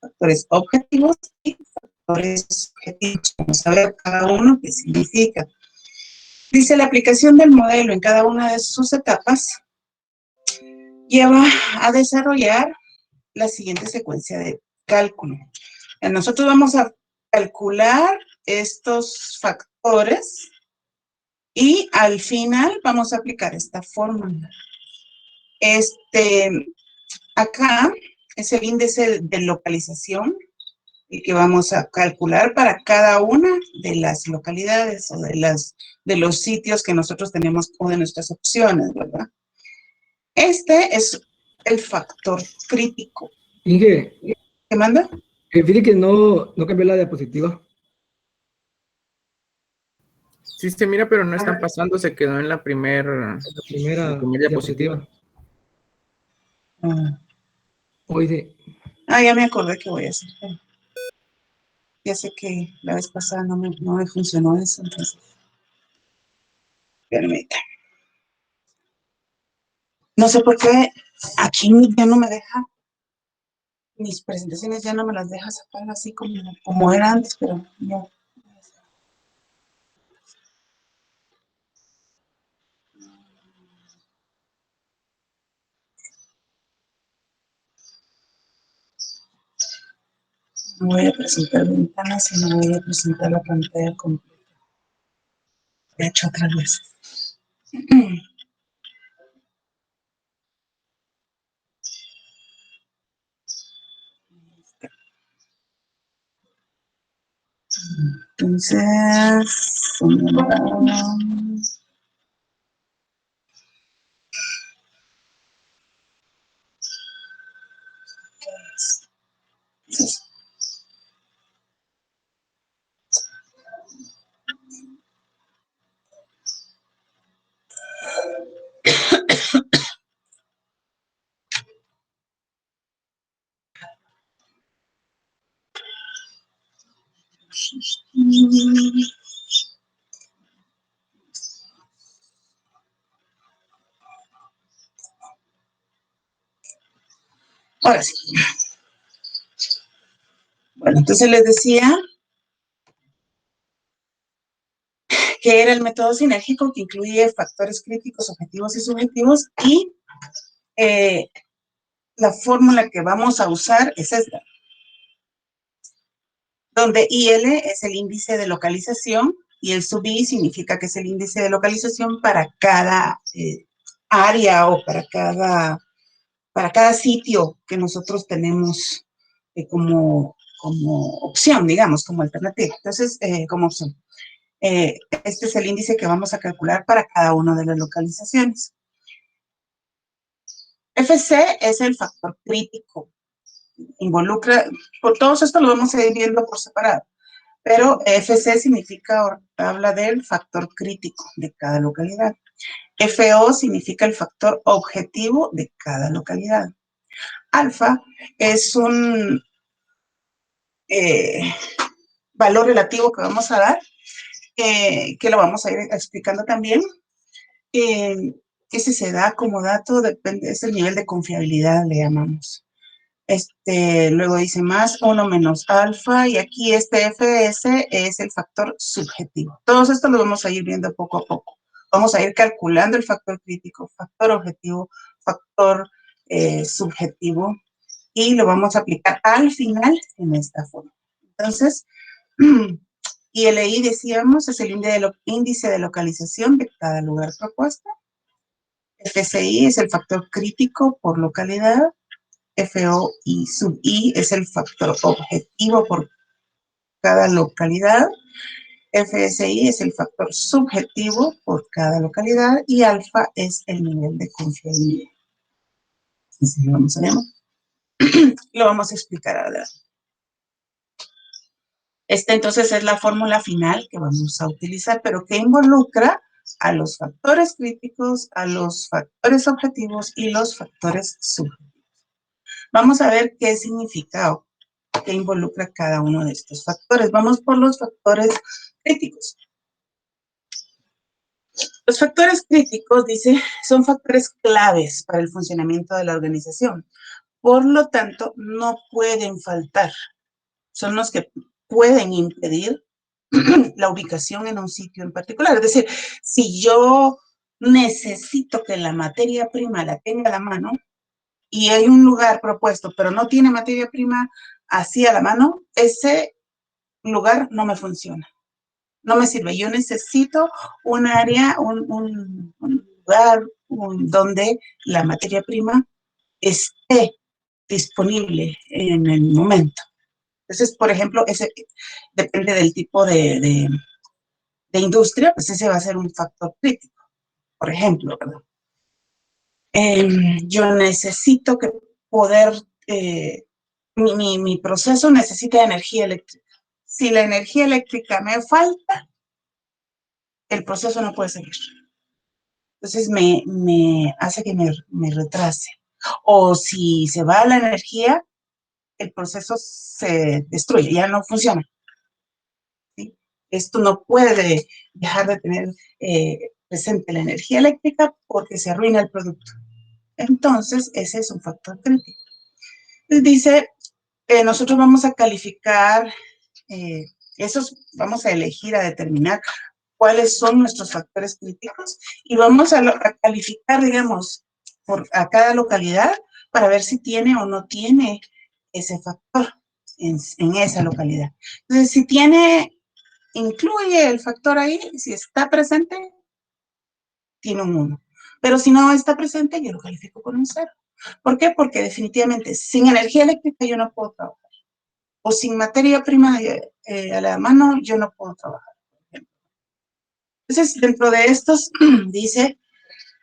factores objetivos y factores subjetivos. Vamos a ver cada uno qué significa. Dice, la aplicación del modelo en cada una de sus etapas lleva a desarrollar la siguiente secuencia de cálculo. Nosotros vamos a calcular estos factores y al final vamos a aplicar esta fórmula. Acá es el índice de localización el que vamos a calcular para cada una de las localidades o de los sitios que nosotros tenemos o de nuestras opciones, ¿verdad? Este es el factor crítico. Inge, ¿Qué manda? fíjate que no cambié la diapositiva. Sí se mira, pero no están pasando, se quedó en la primera diapositiva. Oye. Ya me acordé que voy a hacer. Ya sé que la vez pasada no me funcionó eso, entonces. Permítame. No sé por qué aquí ya no me deja. Mis presentaciones ya no me las deja sacar así como era antes, pero no. No voy a presentar ventanas, sino voy a presentar la pantalla completa. De hecho, otra vez. Entonces, ahora sí. Bueno, entonces les decía que era el método sinérgico que incluye factores críticos, objetivos y subjetivos, y la fórmula que vamos a usar es esta, donde IL es el índice de localización y el sub I significa que es el índice de localización para cada área o para cada sitio que nosotros tenemos como opción, digamos, como alternativa. Entonces, como opción. Este es el índice que vamos a calcular para cada una de las localizaciones. FC es el factor crítico. Involucra, por todos esto lo vamos a ir viendo por separado, pero FC significa, habla del factor crítico de cada localidad. FO significa el factor objetivo de cada localidad. Alfa es un valor relativo que vamos a dar, que lo vamos a ir explicando también. Ese se da como dato, depende, es el nivel de confiabilidad, le llamamos. Luego dice más 1 menos alfa, y aquí FS es el factor subjetivo. Todos estos lo vamos a ir viendo poco a poco. Vamos a ir calculando el factor crítico, factor objetivo, factor subjetivo, y lo vamos a aplicar al final en esta forma. Entonces, ILI, decíamos, es el índice de localización de cada lugar propuesto. FCI es el factor crítico por localidad. FO y sub I es el factor objetivo por cada localidad. FSI es el factor subjetivo por cada localidad. Y alfa es el nivel de confiabilidad. Así lo vamos a llamar. Lo vamos a explicar ahora. Esta entonces es la fórmula final que vamos a utilizar, pero que involucra a los factores críticos, a los factores objetivos y los factores subjetivos. Vamos a ver qué significa o qué involucra cada uno de estos factores. Vamos por los factores críticos. Los factores críticos, dice, son factores claves para el funcionamiento de la organización. Por lo tanto, no pueden faltar. Son los que pueden impedir la ubicación en un sitio en particular. Es decir, si yo necesito que la materia prima la tenga a la mano y hay un lugar propuesto, pero no tiene materia prima así a la mano, ese lugar no me funciona. No me sirve. Yo necesito un área, un lugar donde la materia prima esté disponible en el momento. Entonces, por ejemplo, ese depende del tipo de industria, pues ese va a ser un factor crítico. Por ejemplo, ¿verdad? Yo necesito que poder, mi proceso necesita energía eléctrica. Si la energía eléctrica me falta, el proceso no puede seguir. Entonces me hace que me retrase. O si se va la energía, el proceso se destruye, ya no funciona. ¿Sí? Esto no puede dejar de tener presente la energía eléctrica porque se arruina el producto. Entonces, ese es un factor crítico. Dice, nosotros vamos a calificar, vamos a elegir, a determinar cuáles son nuestros factores críticos y vamos a calificar, digamos, a cada localidad para ver si tiene o no tiene ese factor en esa localidad. Entonces, si incluye el factor ahí, si está presente, tiene un 1. Pero si no está presente, yo lo califico con un 0. ¿Por qué? Porque definitivamente sin energía eléctrica yo no puedo trabajar. O sin materia prima a la mano, yo no puedo trabajar. Entonces, dentro de estos, dice,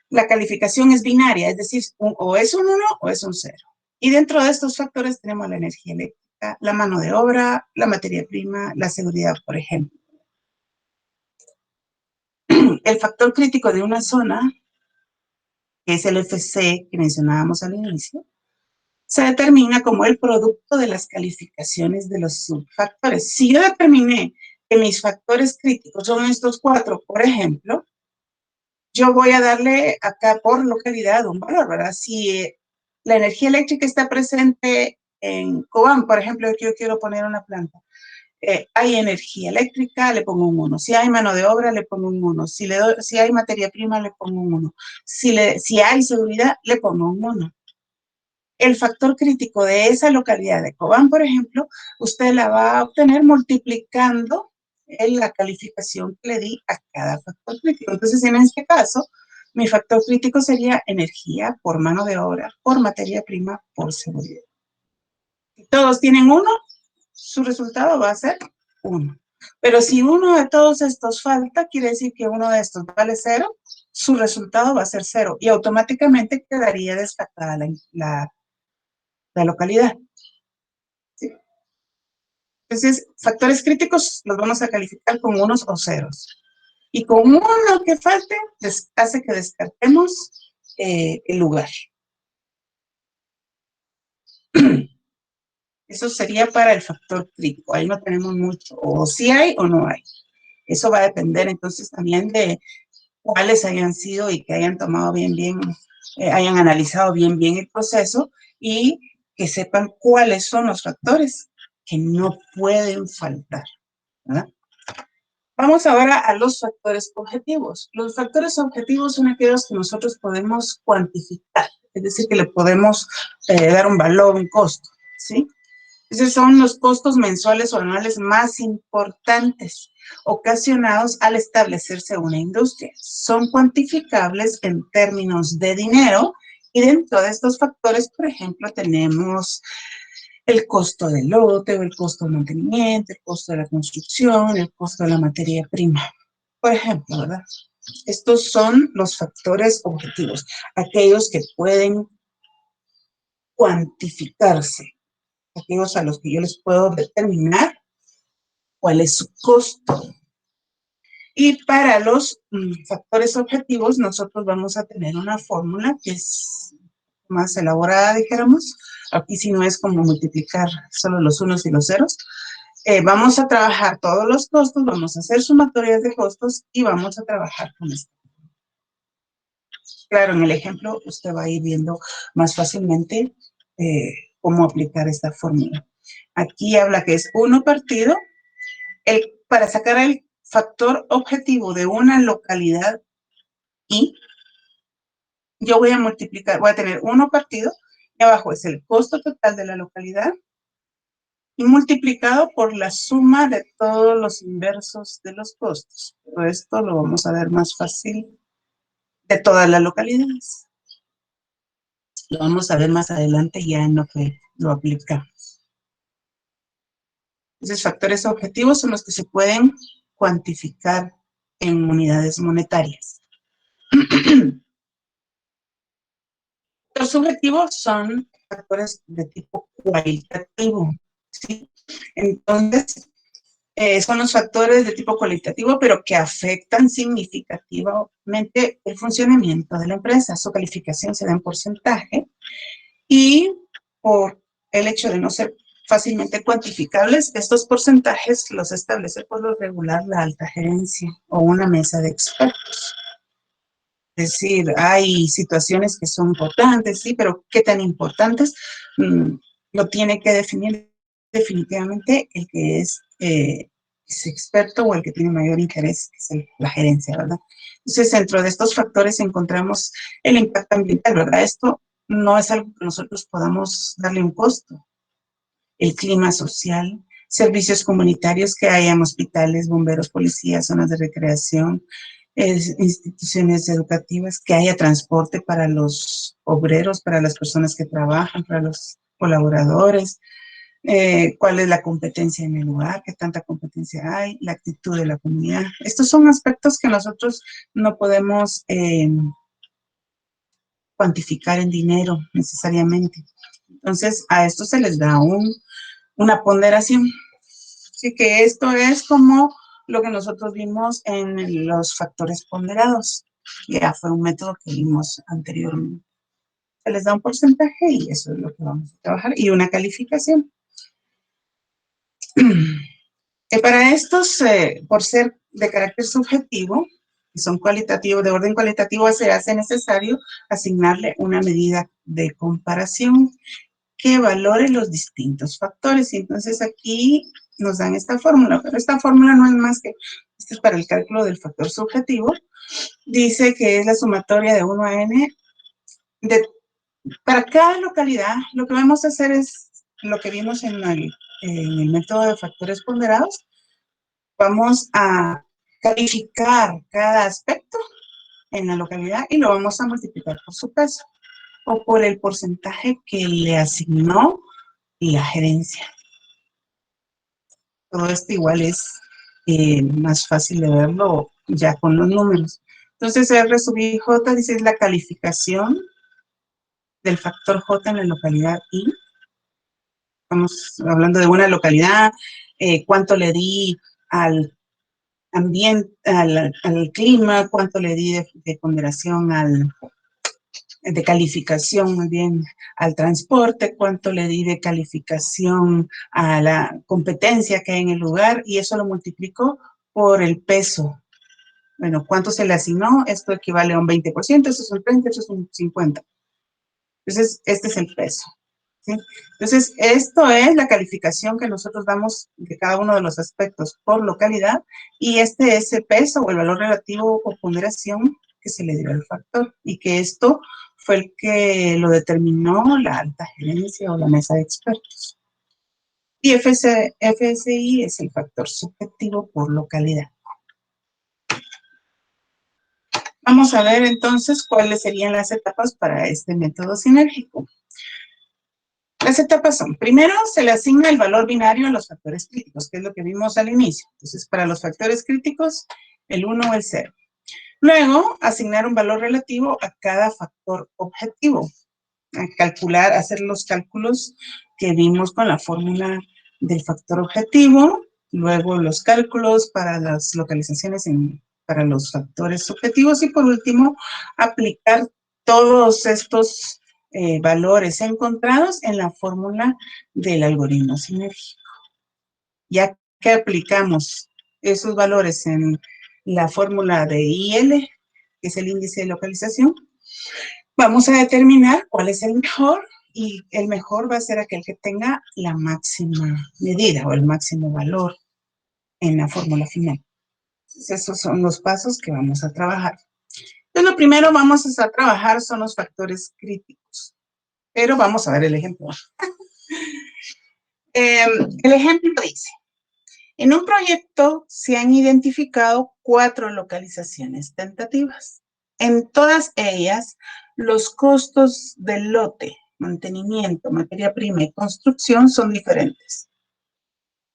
la calificación es binaria, es decir, o es un 1 o es un 0. Y dentro de estos factores tenemos la energía eléctrica, la mano de obra, la materia prima, la seguridad, por ejemplo. El factor crítico de una zona, que es el FC que mencionábamos al inicio, se determina como el producto de las calificaciones de los subfactores. Si yo determiné que mis factores críticos son estos 4, por ejemplo, yo voy a darle acá por localidad un valor, ¿verdad? Si la energía eléctrica está presente en Cobán, por ejemplo, que yo quiero poner una planta, hay energía eléctrica, le pongo un 1. Si hay mano de obra, le pongo un 1. Si hay materia prima, le pongo un 1. Si hay seguridad, le pongo un 1. El factor crítico de esa localidad de Cobán, por ejemplo, usted la va a obtener multiplicando la calificación que le di a cada factor crítico. Entonces, en este caso, mi factor crítico sería energía por mano de obra, por materia prima, por seguridad. Si todos tienen 1, su resultado va a ser 1. Pero si uno de todos estos falta, quiere decir que uno de estos vale 0, su resultado va a ser 0 y automáticamente quedaría destacada la localidad. ¿Sí? Entonces, factores críticos los vamos a calificar con 1 o 0. Y con 1 que falte, hace que descartemos el lugar. Eso sería para el factor crítico. Ahí no tenemos mucho. O si hay o no hay. Eso va a depender entonces también de cuáles hayan sido y que hayan tomado hayan analizado bien el proceso y que sepan cuáles son los factores que no pueden faltar, ¿verdad? Vamos ahora a los factores objetivos. Los factores objetivos son aquellos que nosotros podemos cuantificar, es decir, que le podemos dar un valor, un costo, ¿sí? Esos son los costos mensuales o anuales más importantes ocasionados al establecerse una industria. Son cuantificables en términos de dinero y dentro de estos factores, por ejemplo, tenemos el costo del lote o el costo de mantenimiento, el costo de la construcción, el costo de la materia prima. Por ejemplo, ¿verdad? Estos son los factores objetivos, aquellos que pueden cuantificarse, aquellos a los que yo les puedo determinar cuál es su costo. Y para los factores objetivos, nosotros vamos a tener una fórmula que es más elaborada, dijéramos. Aquí sí no es como multiplicar solo los unos y los ceros. Vamos a trabajar todos los costos, vamos a hacer sumatorias de costos y vamos a trabajar con esto. Claro, en el ejemplo usted va a ir viendo más fácilmente cómo aplicar esta fórmula. Aquí habla que es 1 partido, para sacar el factor objetivo de una localidad I, yo voy a multiplicar, voy a tener 1 partido, y abajo es el costo total de la localidad, y multiplicado por la suma de todos los inversos de los costos. Pero esto lo vamos a ver más fácil de todas las localidades. Lo vamos a ver más adelante ya en lo que lo aplicamos. Entonces, factores objetivos son los que se pueden cuantificar en unidades monetarias. Los subjetivos son factores de tipo cualitativo, ¿sí? Entonces, son los factores de tipo cualitativo, pero que afectan significativamente el funcionamiento de la empresa. Su calificación se da en porcentaje y por el hecho de no ser fácilmente cuantificables, estos porcentajes los establece por lo regular la alta gerencia o una mesa de expertos. Es decir, hay situaciones que son importantes, sí, pero ¿qué tan importantes? Lo tiene que definir definitivamente el que es experto o el que tiene mayor interés, que es la gerencia, ¿verdad? Entonces, dentro de estos factores encontramos el impacto ambiental, ¿verdad? Esto no es algo que nosotros podamos darle un costo. El clima social, servicios comunitarios que hayan, hospitales, bomberos, policías, zonas de recreación, instituciones educativas, que haya transporte para los obreros, para las personas que trabajan, para los colaboradores, cuál es la competencia en el lugar, qué tanta competencia hay, la actitud de la comunidad. Estos son aspectos que nosotros no podemos cuantificar en dinero necesariamente. Entonces, a esto se les da una ponderación. Así que esto es como lo que nosotros vimos en los factores ponderados. Ya fue un método que vimos anteriormente. Se les da un porcentaje y eso es lo que vamos a trabajar. Y una calificación. Para estos, por ser de carácter subjetivo, que son cualitativos, de orden cualitativo, se hace necesario asignarle una medida de comparación que valore los distintos factores. Y entonces aquí nos dan esta fórmula, pero esta fórmula no es más que, esto es para el cálculo del factor subjetivo, dice que es la sumatoria de 1 a n. Para cada localidad, lo que vamos a hacer es lo que vimos en el método de factores ponderados. Vamos a calificar cada aspecto en la localidad y lo vamos a multiplicar por su peso o por el porcentaje que le asignó la gerencia. Todo esto igual es más fácil de verlo ya con los números. Entonces, R sub I J dice es la calificación del factor J en la localidad I. Estamos hablando de una localidad, cuánto le di al ambiente, al clima, cuánto le di de ponderación de calificación, muy bien, al transporte, cuánto le di de calificación a la competencia que hay en el lugar, y eso lo multiplicó por el peso. Bueno, ¿cuánto se le asignó? Esto equivale a un 20%, eso es un 30%, eso es un 50%. Entonces, este es el peso, ¿sí? Entonces, esto es la calificación que nosotros damos de cada uno de los aspectos por localidad, y este es el peso o el valor relativo o ponderación que se le dio al factor, y que esto fue el que lo determinó la alta gerencia o la mesa de expertos. Y FSI es el factor subjetivo por localidad. Vamos a ver entonces cuáles serían las etapas para este método sinérgico. Las etapas son, primero se le asigna el valor binario a los factores críticos, que es lo que vimos al inicio. Entonces, para los factores críticos, el 1 o el 0. Luego, asignar un valor relativo a cada factor objetivo. Calcular, hacer los cálculos que vimos con la fórmula del factor objetivo. Luego, los cálculos para las localizaciones para los factores subjetivos. Y por último, aplicar todos estos valores encontrados en la fórmula del algoritmo sinérgico. Ya que aplicamos esos valores en la fórmula de IL, que es el índice de localización, vamos a determinar cuál es el mejor y el mejor va a ser aquel que tenga la máxima medida o el máximo valor en la fórmula final. Entonces, esos son los pasos que vamos a trabajar. Entonces, lo primero vamos a trabajar son los factores críticos. Pero vamos a ver el ejemplo. El ejemplo dice, en un proyecto se han identificado 4 localizaciones tentativas. En todas ellas, los costos del lote, mantenimiento, materia prima y construcción son diferentes.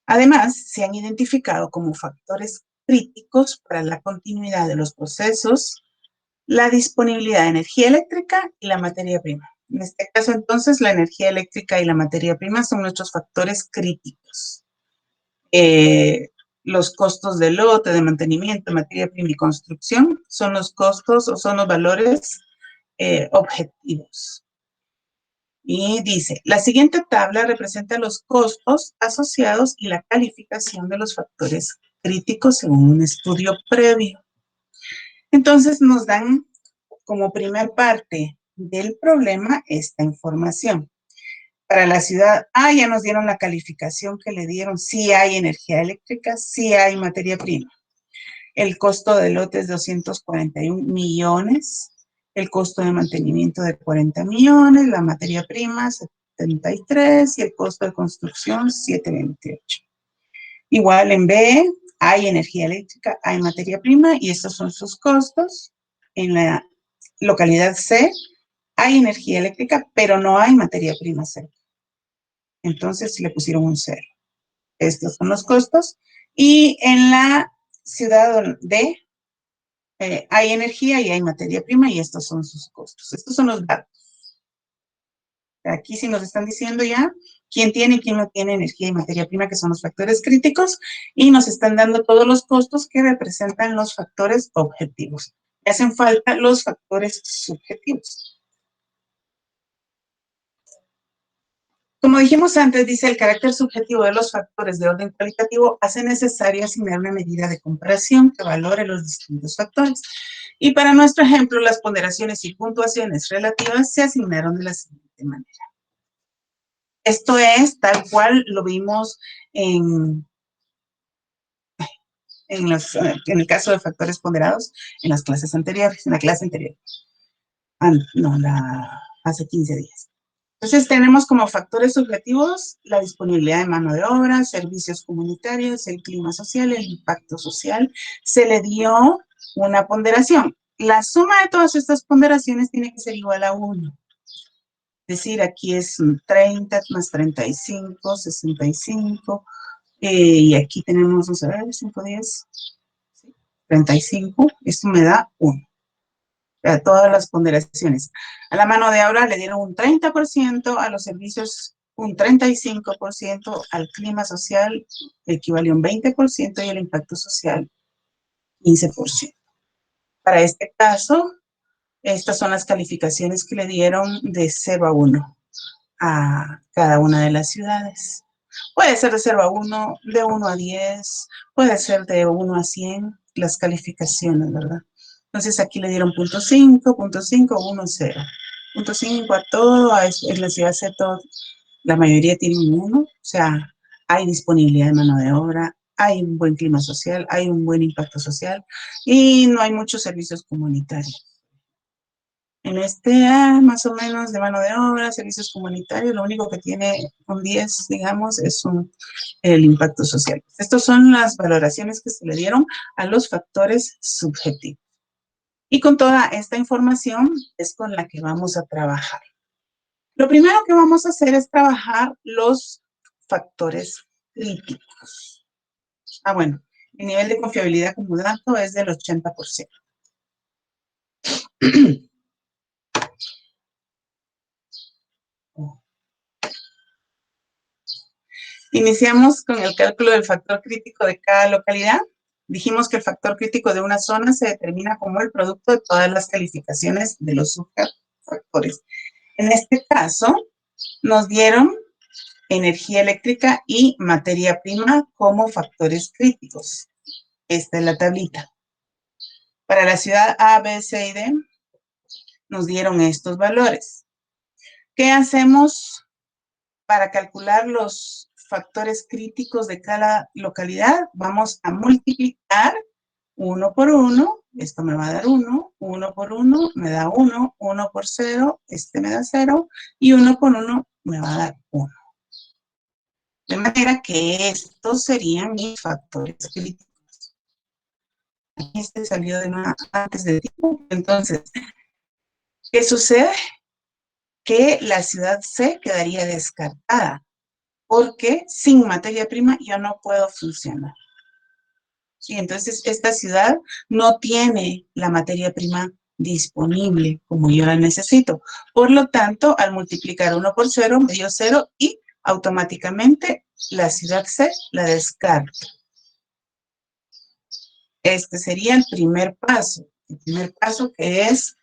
Además, se han identificado como factores críticos para la continuidad de los procesos la disponibilidad de energía eléctrica y la materia prima. En este caso, entonces, la energía eléctrica y la materia prima son nuestros factores críticos. Los costos de lote, de mantenimiento, materia prima y construcción son los costos o son los valores objetivos. Y dice, la siguiente tabla representa los costos asociados y la calificación de los factores críticos según un estudio previo. Entonces nos dan como primer parte del problema esta información. Para la ciudad A ya nos dieron la calificación que le dieron. Sí hay energía eléctrica, sí hay materia prima. El costo del lote es 241 millones. El costo de mantenimiento de 40 millones. La materia prima 73 y el costo de construcción 728. Igual en B hay energía eléctrica, hay materia prima y estos son sus costos. En la localidad C hay energía eléctrica, pero no hay materia prima cerca. Entonces le pusieron un 0. Estos son los costos. Y en la ciudad D hay energía y hay materia prima y estos son sus costos. Estos son los datos. Aquí sí nos están diciendo ya quién tiene y quién no tiene energía y materia prima, que son los factores críticos, y nos están dando todos los costos que representan los factores objetivos. Hacen falta los factores subjetivos. Como dijimos antes, dice el carácter subjetivo de los factores de orden cualitativo hace necesario asignar una medida de comparación que valore los distintos factores. Y para nuestro ejemplo, las ponderaciones y puntuaciones relativas se asignaron de la siguiente manera. Esto es tal cual lo vimos en el caso de factores ponderados en las clases anteriores, en la clase anterior. Hace 15 días. Entonces tenemos como factores subjetivos la disponibilidad de mano de obra, servicios comunitarios, el clima social, el impacto social. Se le dio una ponderación. La suma de todas estas ponderaciones tiene que ser igual a 1. Es decir, aquí es 30 más 35, 65. Y aquí tenemos, vamos a ver, 5, 10, 35. Esto me da 1. A todas las ponderaciones. A la mano de obra le dieron un 30%, a los servicios un 35%, al clima social equivale a un 20% y al impacto social 15%. Para este caso, estas son las calificaciones que le dieron de 0 a 1 a cada una de las ciudades. Puede ser de 0 a 1, de 1 a 10, puede ser de 1 a 100, las calificaciones, ¿verdad? Entonces aquí le dieron punto 5, 1, 0. Punto 5 a todo, en la ciudad C todo, la mayoría tiene un 1, o sea, hay disponibilidad de mano de obra, hay un buen clima social, hay un buen impacto social y no hay muchos servicios comunitarios. En este más o menos de mano de obra, servicios comunitarios, lo único que tiene un 10, digamos, es el impacto social. Estas son las valoraciones que se le dieron a los factores subjetivos. Y con toda esta información es con la que vamos a trabajar. Lo primero que vamos a hacer es trabajar los factores críticos. Bueno, el nivel de confiabilidad como dato es del 80%. Iniciamos con el cálculo del factor crítico de cada localidad. Dijimos que el factor crítico de una zona se determina como el producto de todas las calificaciones de los subfactores. En este caso, nos dieron energía eléctrica y materia prima como factores críticos. Esta es la tablita. Para la ciudad A, B, C y D, nos dieron estos valores. ¿Qué hacemos para calcular los factores críticos de cada localidad? Vamos a multiplicar 1 por 1, esto me va a dar 1, 1 por 1 me da 1, 1 por 0, este me da 0, y 1 por 1 me va a dar 1. De manera que estos serían mis factores críticos. Aquí este salió de nuevo antes del tiempo. Entonces, ¿qué sucede? Que la ciudad C quedaría descartada, porque sin materia prima yo no puedo funcionar. Sí, entonces esta ciudad no tiene la materia prima disponible como yo la necesito. Por lo tanto, al multiplicar 1 por 0, me dio 0 y automáticamente la ciudad C la descarto. Este sería el primer paso. El primer paso, que es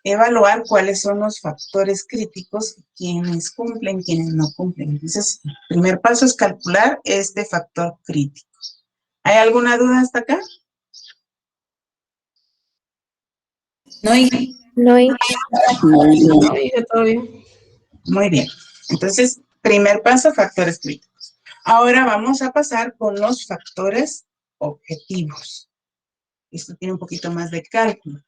evaluar cuáles son los factores críticos, quienes cumplen, quienes no cumplen. Entonces, el primer paso es calcular este factor crítico. ¿Hay alguna duda hasta acá? No, No hay. dije todo bien. Muy bien. Entonces, primer paso, factores críticos. Ahora vamos a pasar con los factores objetivos. Esto tiene un poquito más de cálculo.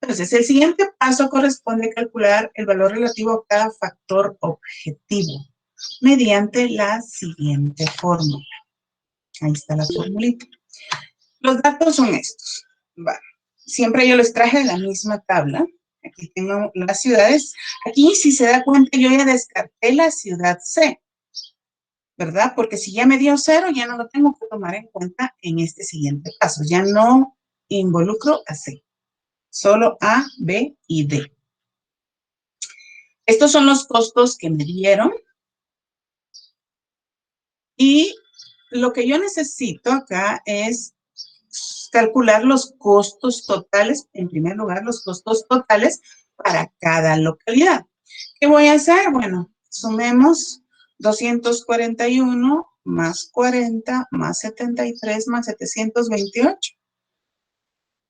Entonces, el siguiente paso corresponde a calcular el valor relativo a cada factor objetivo mediante la siguiente fórmula. Ahí está la formulita. Los datos son estos. Vale. Siempre yo los traje de la misma tabla. Aquí tengo las ciudades. Aquí, si se da cuenta, yo ya descarté la ciudad C, ¿verdad? Porque si ya me dio 0, ya no lo tengo que tomar en cuenta en este siguiente paso. Ya no involucro a C. Solo A, B y D. Estos son los costos que me dieron. Y lo que yo necesito acá es calcular los costos totales. En primer lugar, los costos totales para cada localidad. ¿Qué voy a hacer? Bueno, sumemos 241 más 40 más 73 más 728.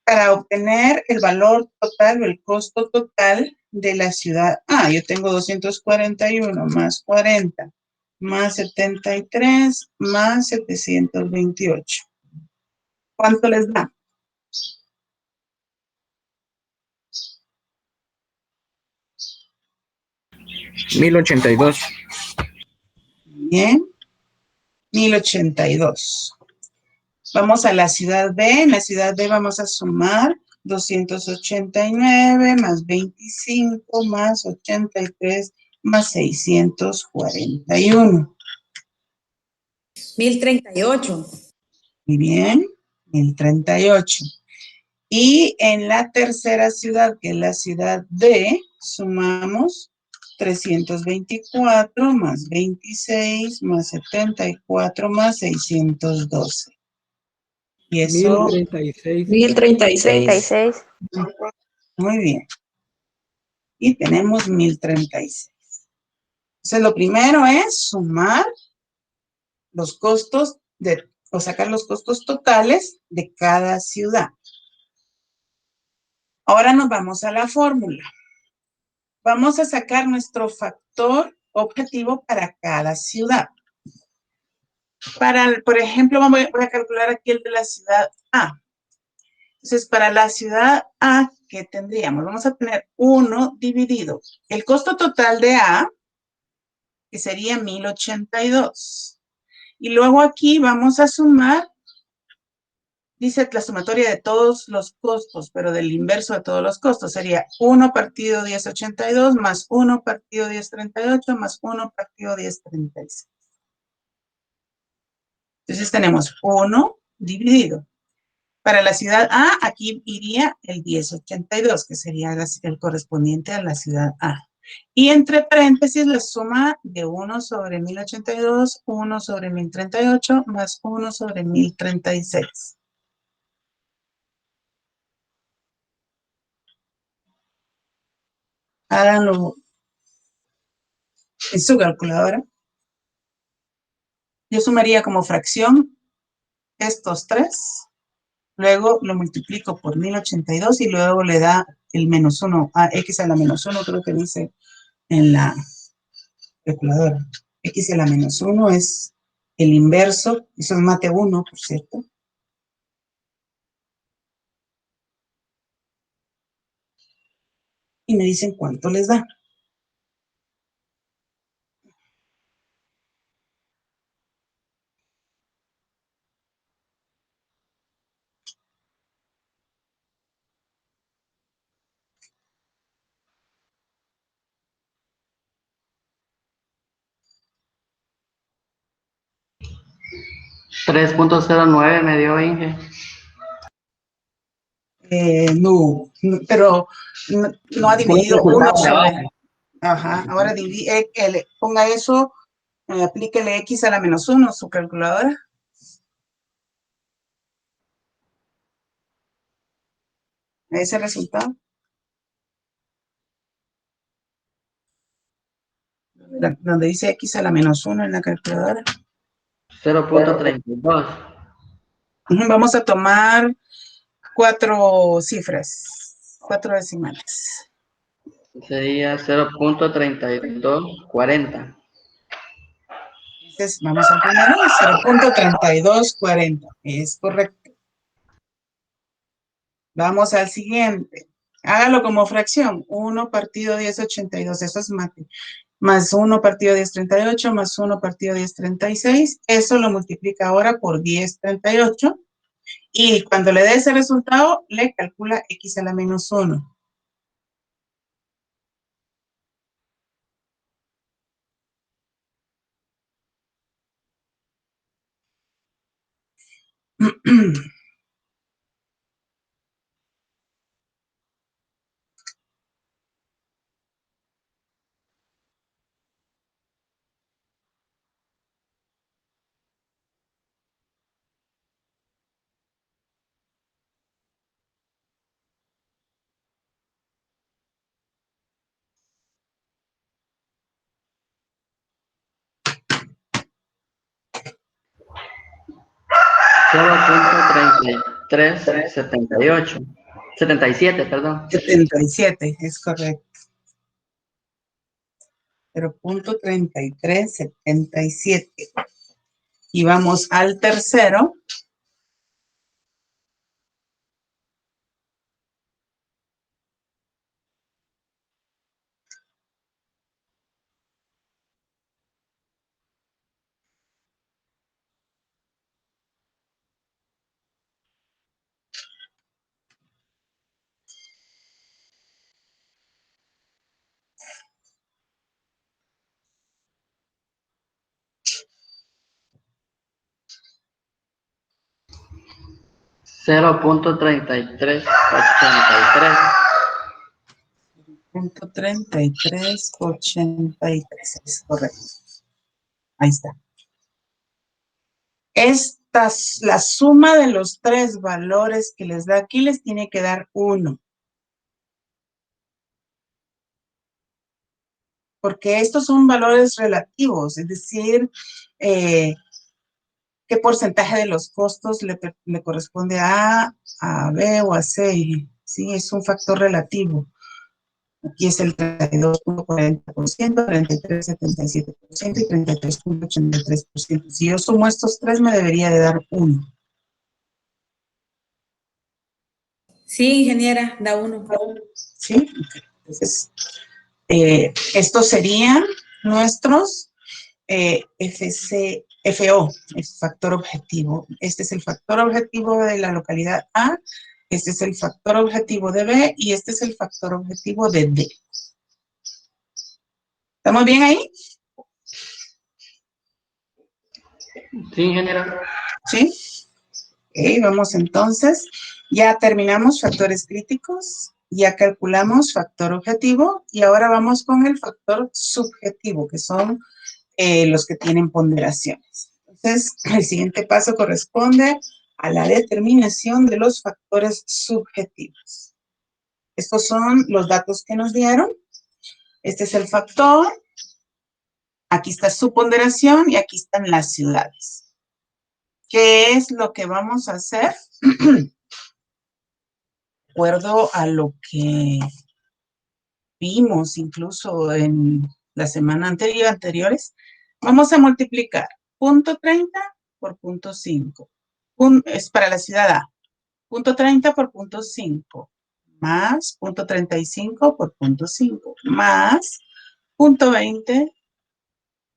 Para obtener el valor total o el costo total de la ciudad A. Yo tengo 241 más 40 más 73 más 728. ¿Cuánto les da? $1,082. Bien. 1082. Vamos a la ciudad B. En la ciudad B vamos a sumar 289 más 25 más 83 más 641. 1038. Muy bien, 1038. Y en la tercera ciudad, que es la ciudad D, sumamos 324 más 26 más 74 más 612. Y eso, 1036. 1036. 36. muy bien. Y tenemos 1036. Entonces, lo primero es sumar los costos o sacar los costos totales de cada ciudad. Ahora nos vamos a la fórmula. Vamos a sacar nuestro factor objetivo para cada ciudad. Por ejemplo, voy a calcular aquí el de la ciudad A. Entonces, para la ciudad A, ¿qué tendríamos? Vamos a tener 1 dividido el costo total de A, que sería 1082. Y luego aquí vamos a sumar, dice la sumatoria de todos los costos, pero del inverso de todos los costos. Sería 1 partido 1082 más 1 partido 1038 más 1 partido 1036. Entonces tenemos 1 dividido. Para la ciudad A, aquí iría el 1082, que sería el correspondiente a la ciudad A. Y entre paréntesis, la suma de 1 sobre 1082, 1 sobre 1038, más 1 sobre 1036. Háganlo en su calculadora. Yo sumaría como fracción estos tres. Luego lo multiplico por 1082 y luego le da el menos 1. X a la menos 1 creo que dice en la calculadora. X a la menos 1 es el inverso, eso es mate 1, por cierto. Y me dicen cuánto les da. $3.09 me dio Inge. No, pero no ha dividido Por uno resultado de sobre. abajo. Ajá, ahora ponga eso, aplíquele X a la menos 1 su calculadora. A ese resultado. Donde dice X a la menos 1 en la calculadora. 0.32. Vamos a tomar 4 cifras, 4 decimales. Sería 0.3240. Entonces, vamos al primero, 0.3240. Es correcto. Vamos al siguiente. Hágalo como fracción. 1 partido 1082. Eso es mate. Más 1 partido 1038, más 1 partido 1036. Eso lo multiplica ahora por 1038. Y cuando le dé ese resultado, le calcula X a la menos 1. $0.3378. 77, perdón. 77, es correcto. 0.3377. Y vamos al tercero. .3383. Es correcto. Ahí está. Esta, la suma de los tres valores que les da aquí les tiene que dar 1. Porque estos son valores relativos, es decir, qué porcentaje de los costos le corresponde a A, a B o a C. Sí, es un factor relativo. Aquí es el 32.40%, 33.77% y 33.83%. Si yo sumo estos tres, me debería de dar 1. Sí, ingeniera, da 1. ¿Sí? Entonces, estos serían nuestros FO, el factor objetivo. Este es el factor objetivo de la localidad A, este es el factor objetivo de B y este es el factor objetivo de D. ¿Estamos bien ahí? Sí, ingeniero. ¿Sí? Ok, vamos entonces. Ya terminamos factores críticos, ya calculamos factor objetivo y ahora vamos con el factor subjetivo, que son los que tienen ponderaciones. Entonces, el siguiente paso corresponde a la determinación de los factores subjetivos. Estos son los datos que nos dieron. Este es el factor. Aquí está su ponderación y aquí están las ciudades. ¿Qué es lo que vamos a hacer? De acuerdo a lo que vimos incluso en la semana anteriores, vamos a multiplicar punto 30 por punto 5. Es para la ciudad A. Punto 30 por punto 5. Más punto 35 por punto 5. Más punto 20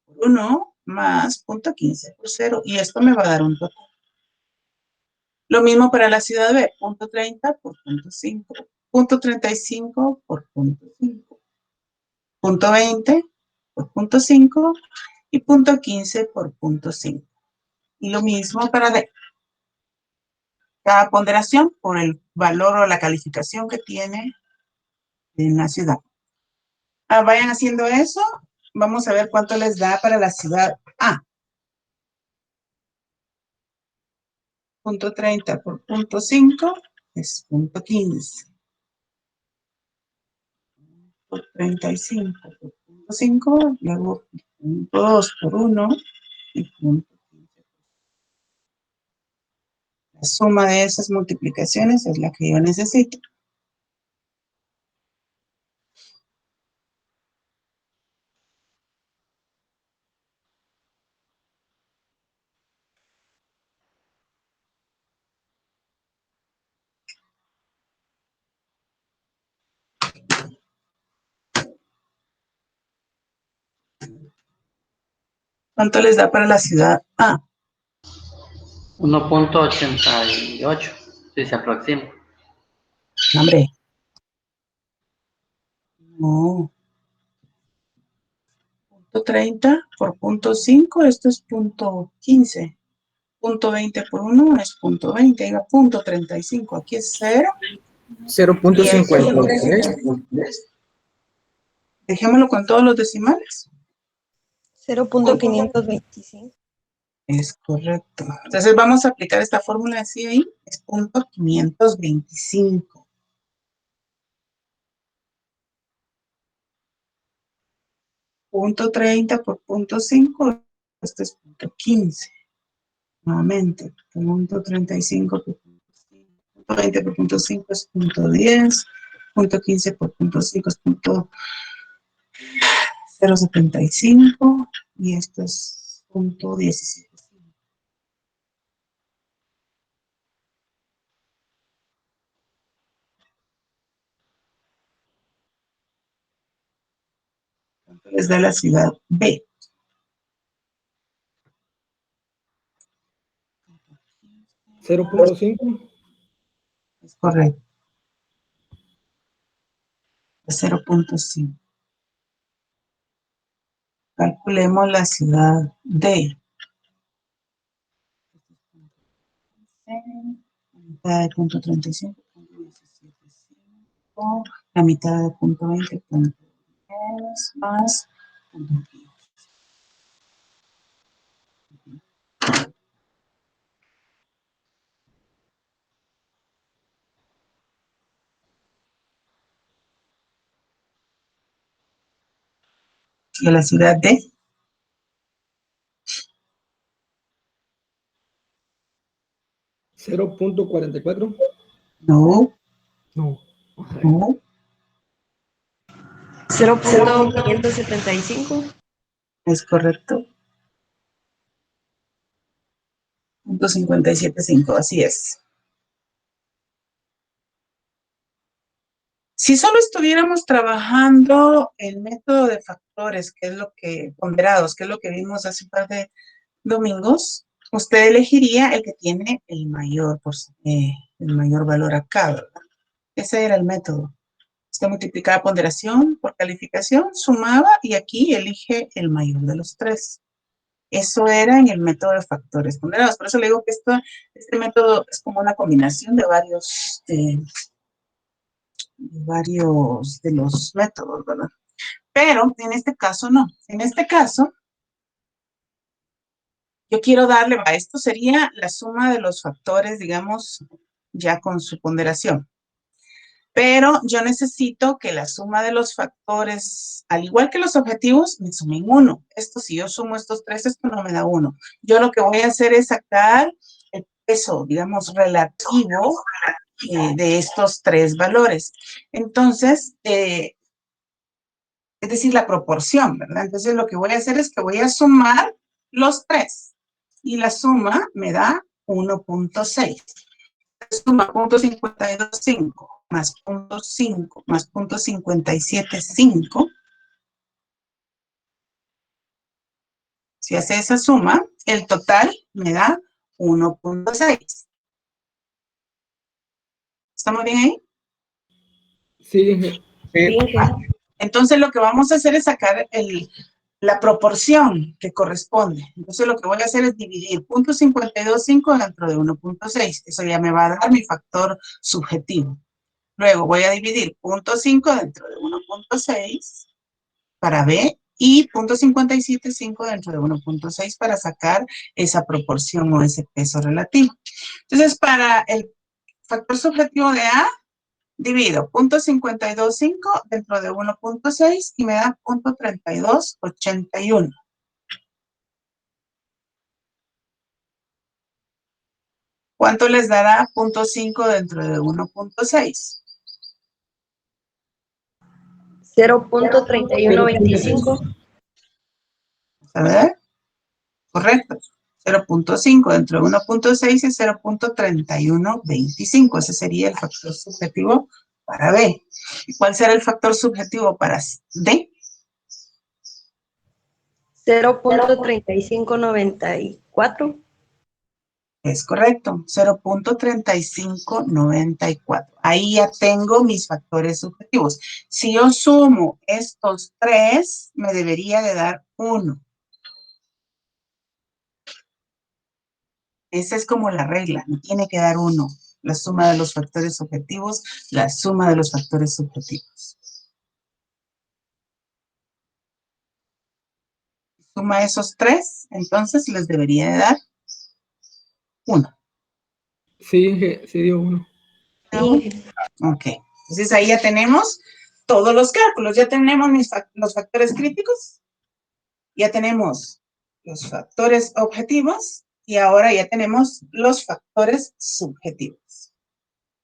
por 1. Más punto 15 por 0. Y esto me va a dar un total. Lo mismo para la ciudad B. Punto 30 por punto 5. Punto 35 por punto 5. Punto 20 por punto 5 y punto 15 por punto 5. Y lo mismo para D. Cada ponderación por el valor o la calificación que tiene en la ciudad. Vayan haciendo eso. Vamos a ver cuánto les da para la ciudad A. Punto 30 por punto 5 es punto 15. Por 35 por punto 5, luego punto 2 por 1 y punto 15. La suma de esas multiplicaciones es la que yo necesito. ¿Cuánto les da para la ciudad A? 1.88, si se aproxima. Hombre. No. Punto 30 por punto 5, esto es punto 15. Punto 20 por 1 es punto 20. Diga punto 35. Aquí es 0. 0.53. Dejémoslo con todos los decimales. 0.525. Es correcto. Entonces vamos a aplicar esta fórmula así ahí. Es punto 525. Punto 30 por punto 5. Esto es punto 15. Nuevamente. Punto 35 por punto 5. Punto 20 por punto 5 es punto 10. Punto 15 por punto 5 es punto 0.75. Y esto es punto 17. Les da la ciudad B. ¿0.5? Es correcto. 0.5. Calculemos la ciudad D. La mitad de punto 35, punto 17.5. La mitad de punto 20, punto 10, más punto 15. Y la ciudad D. ¿0.44? No. No. No. 0.575. Es correcto. Punto 57.5, así es. Si solo estuviéramos trabajando el método de factores, que es lo que, ponderados, que es lo que vimos hace un par de domingos, usted elegiría el que tiene el mayor valor acá, ¿verdad? Ese era el método. Usted multiplicaba ponderación por calificación, sumaba y aquí elige el mayor de los tres. Eso era en el método de factores ponderados. Por eso le digo que este método es como una combinación de varios de los métodos, ¿verdad? Pero en este caso no. En este caso, yo quiero darle, esto sería la suma de los factores, digamos, ya con su ponderación. Pero yo necesito que la suma de los factores, al igual que los objetivos, me sumen 1. Esto, si yo sumo estos 3, esto no me da 1. Yo lo que voy a hacer es sacar el peso, digamos, relativo de estos 3 valores. Entonces, es decir, la proporción, ¿verdad? Entonces lo que voy a hacer es que voy a sumar los 3 y la suma me da 1.6. Suma 0.525 más 0.5 más 0.575. Si hace esa suma, el total me da 1.6. ¿Estamos bien ahí? Sí. Entonces lo que vamos a hacer es sacar la proporción que corresponde. Entonces lo que voy a hacer es dividir 0.525 dentro de 1.6. Eso ya me va a dar mi factor subjetivo. Luego voy a dividir 0.5 dentro de 1.6 para B y 0.575 dentro de 1.6 para sacar esa proporción o ese peso relativo. Entonces para el factor subjetivo de A, divido 0.525 dentro de 1.6 y me da 0.3281. ¿Cuánto les dará 0.5 dentro de 1.6? 0.3125. A ver, correcto. 0.5 dentro de 1.6 es 0.3125. Ese sería el factor subjetivo para B. ¿Y cuál será el factor subjetivo para D? 0.3594. Es correcto, 0.3594. Ahí ya tengo mis factores subjetivos. Si yo sumo estos 3, me debería de dar 1. Esa es como la regla, me tiene que dar 1. La suma de los factores subjetivos, la suma de los factores subjetivos. Suma esos 3, entonces les debería de dar 1. Sí, sí dio 1. Sí. Ok, entonces ahí ya tenemos todos los cálculos. Ya tenemos los factores críticos, ya tenemos los factores objetivos y ahora ya tenemos los factores subjetivos.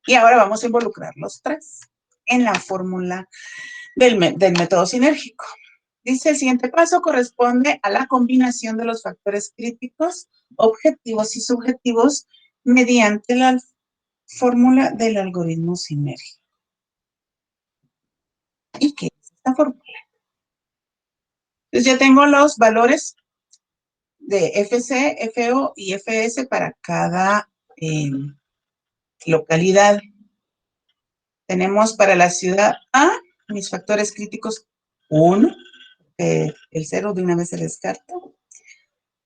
Y ahora vamos a involucrar los 3 en la fórmula del método sinérgico. Dice, el siguiente paso corresponde a la combinación de los factores críticos, objetivos y subjetivos mediante la fórmula del algoritmo sinérgico. ¿Y qué es esta fórmula? Entonces ya tengo los valores de FC, FO y FS para cada localidad. Tenemos para la ciudad A, mis factores críticos 1, el 0 de una vez se descarta.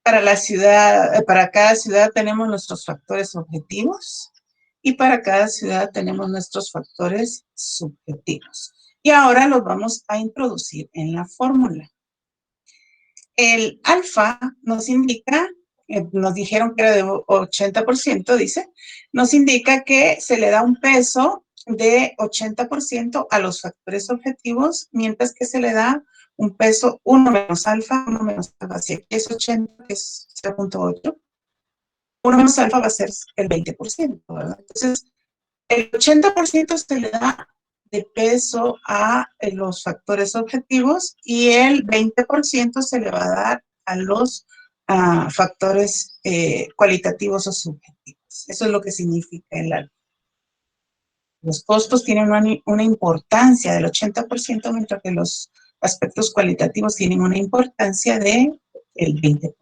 Para la ciudad, para cada ciudad tenemos nuestros factores objetivos y para cada ciudad tenemos nuestros factores subjetivos. Y ahora los vamos a introducir en la fórmula. El alfa nos indica, nos dijeron que era de 80%, dice, nos indica que se le da un peso de 80% a los factores objetivos, mientras que se le da un peso 1 menos alfa, 1 menos alfa, si aquí es 80, que es 0.8, 1 menos alfa va a ser el 20%, ¿verdad? Entonces, el 80% se le da de peso a los factores objetivos y el 20% se le va a dar a los factores cualitativos o subjetivos. Eso es lo que significa el alfa. Los costos tienen una importancia del 80%, mientras que los aspectos cualitativos tienen una importancia del 20%.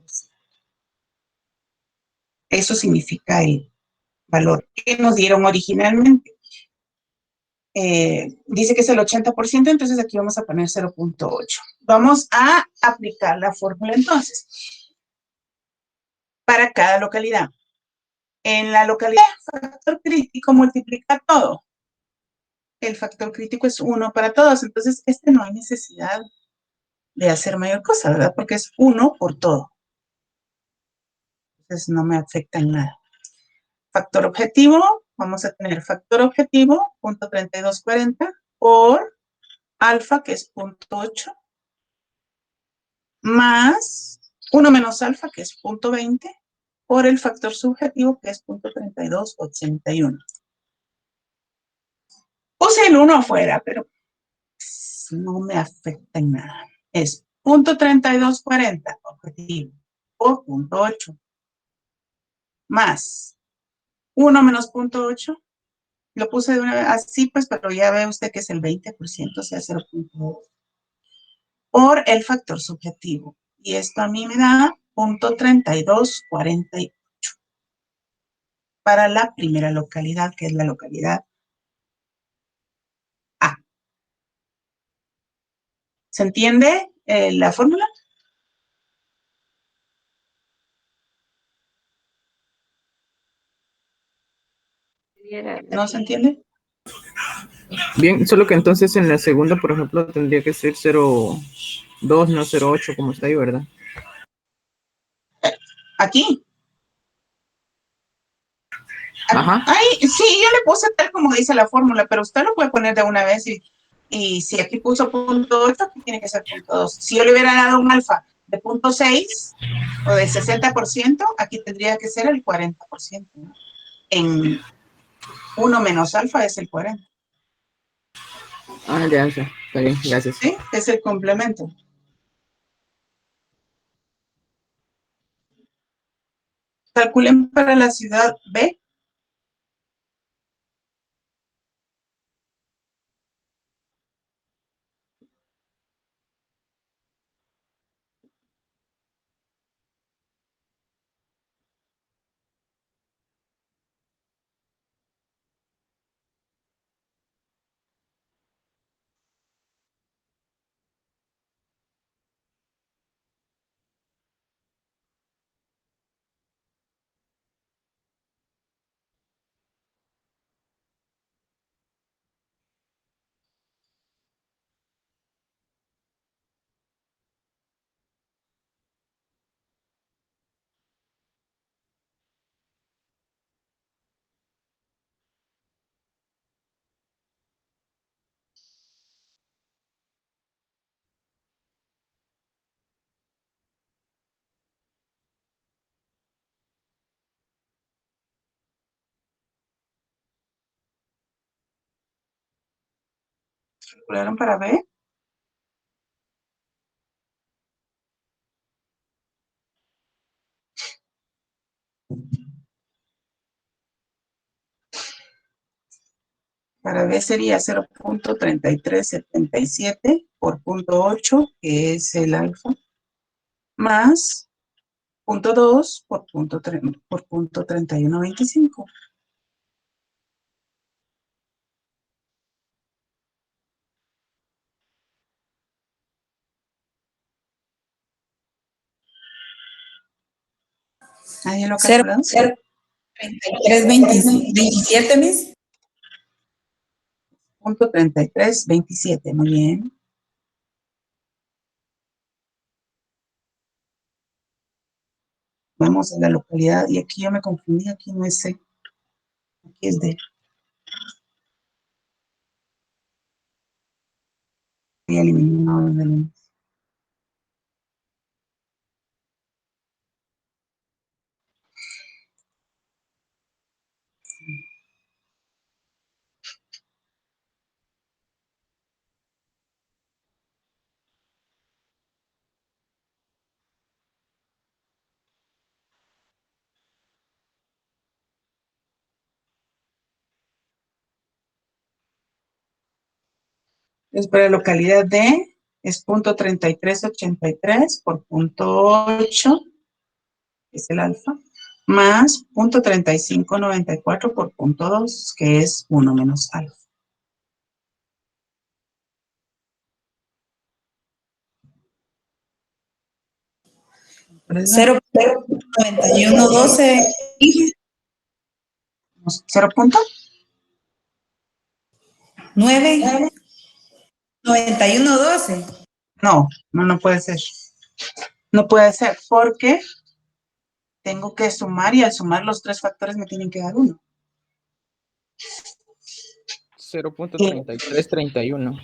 Eso significa el valor que nos dieron originalmente. Dice que es el 80%, entonces aquí vamos a poner 0.8. Vamos a aplicar la fórmula entonces para cada localidad. En la localidad, el factor crítico multiplica todo. El factor crítico es 1 para todos, entonces no hay necesidad de hacer mayor cosa, ¿verdad? Porque es 1 por todo. Entonces no me afecta en nada. Factor objetivo, vamos a tener factor objetivo, 0.3240, por alfa, que es 0.8, más 1 menos alfa, que es 0.20, por el factor subjetivo, que es 0.3281. Puse el 1 afuera, pero no me afecta en nada. Es .3240 objetivo por .8 más 1 menos .8. Lo puse de una vez así, pues, pero ya ve usted que es el 20%, o sea, 0.2. Por el factor subjetivo. Y esto a mí me da .3248 para la primera localidad, que es la localidad A. ¿Se entiende la fórmula? ¿No se entiende? Bien, solo que entonces en la segunda, por ejemplo, tendría que ser 0.2, no 0.8, como está ahí, ¿verdad? Aquí. Ajá. Ahí, sí, yo le puse tal como dice la fórmula, pero usted lo puede poner de una vez y si aquí puso .8, aquí tiene que ser .2. Si yo le hubiera dado un alfa de .6 o de 60%, aquí tendría que ser el 40%, ¿no? En 1 menos alfa es el 40. Ah, ya, está bien, gracias. ¿Sí? Es el complemento. Calculen para la ciudad B. ¿Calcularon para B? Para B sería 0.3377 por .8, que es el alfa, más .2 por .3125. ¿Nadie lo ha calculado? 3327, mis. .3327, muy bien. Vamos a la localidad, y aquí yo me confundí, aquí no es C, aquí es D. Voy a eliminar uno de los. Entonces, para la localidad D es .3383 por .8, que es el alfa, más .3594 por .2, que es 1 menos alfa. ¿Verdad? 0.9112. 0 punto. 9. 9112. No, no puede ser. No puede ser porque tengo que sumar y al sumar los tres factores me tienen que dar 1. 0.3331.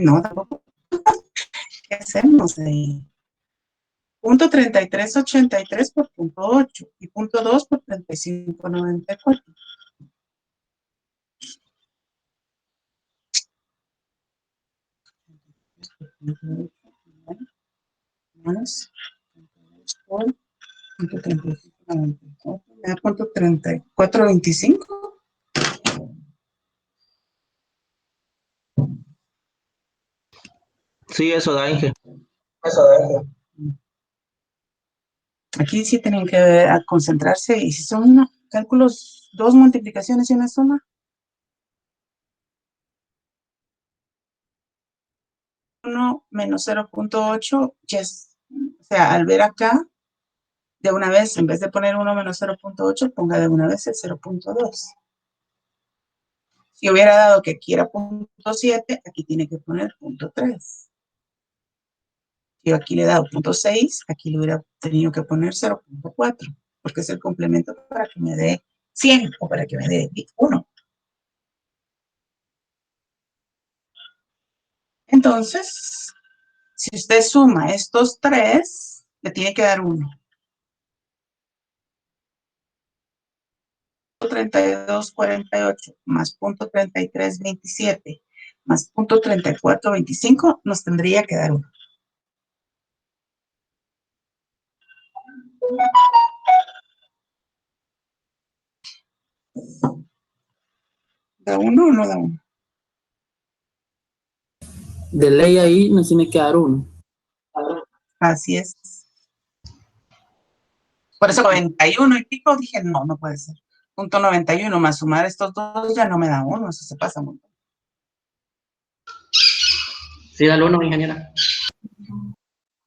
No, tampoco. ¿Qué hacemos ahí? .3383 por .8 y .2 por 3594. Más 35, ¿me da cuánto? 34.25. Sí, eso da, Inge. Aquí sí tienen que concentrarse y si son cálculos, dos multiplicaciones y una suma. 1 menos 0.8, ya es, o sea, al ver acá, de una vez, en vez de poner 1 menos 0.8, ponga de una vez el 0.2. Si hubiera dado que aquí era 0.7, aquí tiene que poner 0.3. Si aquí le he dado 0.6, aquí le hubiera tenido que poner 0.4, porque es el complemento para que me dé 100 o para que me dé 1. Entonces, si usted suma estos tres, le tiene que dar 1. 32.48 más 0.3327 más 0.3425 nos tendría que dar 1. ¿Da 1 o no da 1? De ley ahí nos tiene que dar 1. Así es. Por eso 91 y pico dije, no, no puede ser. 0.91 más sumar estos dos ya no me da 1, eso se pasa mucho. Sí, da el 1, ingeniera.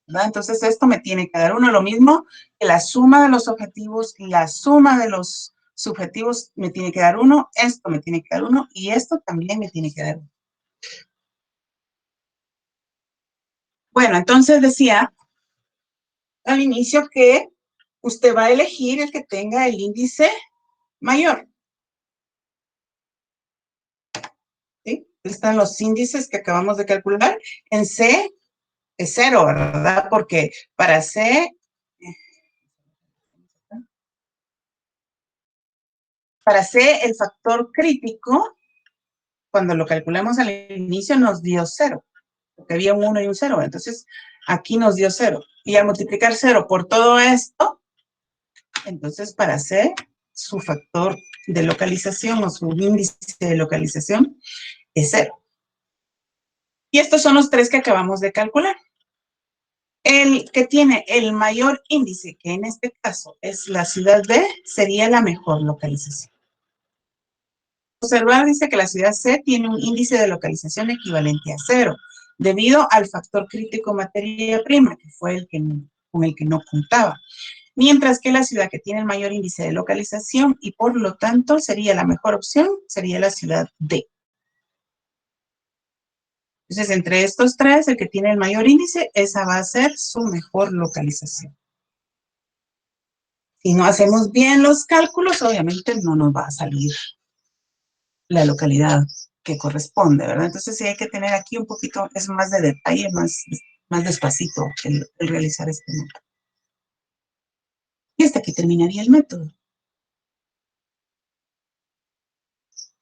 ¿Verdad? Entonces esto me tiene que dar 1, lo mismo que la suma de los objetivos y la suma de los subjetivos me tiene que dar 1, esto me tiene que dar 1 y esto también me tiene que dar 1. Bueno, entonces decía al inicio que usted va a elegir el que tenga el índice mayor. ¿Sí? Están los índices que acabamos de calcular. En C es 0, ¿verdad? Porque para C el factor crítico, cuando lo calculamos al inicio, nos dio 0. Porque había un 1 y un 0. Entonces, aquí nos dio 0. Y al multiplicar 0 por todo esto, entonces para C, su factor de localización o su índice de localización es 0. Y estos son los tres que acabamos de calcular. El que tiene el mayor índice, que en este caso es la ciudad B, sería la mejor localización. Observar dice que la ciudad C tiene un índice de localización equivalente a 0, debido al factor crítico materia prima, que fue el que, con el que no contaba. Mientras que la ciudad que tiene el mayor índice de localización y por lo tanto sería la mejor opción, sería la ciudad D. Entonces, entre estos tres, el que tiene el mayor índice, esa va a ser su mejor localización. Si no hacemos bien los cálculos, obviamente no nos va a salir la localidad que corresponde, ¿verdad? Entonces sí hay que tener aquí un poquito, es más de detalle, más despacito el realizar este método. Y hasta aquí terminaría el método.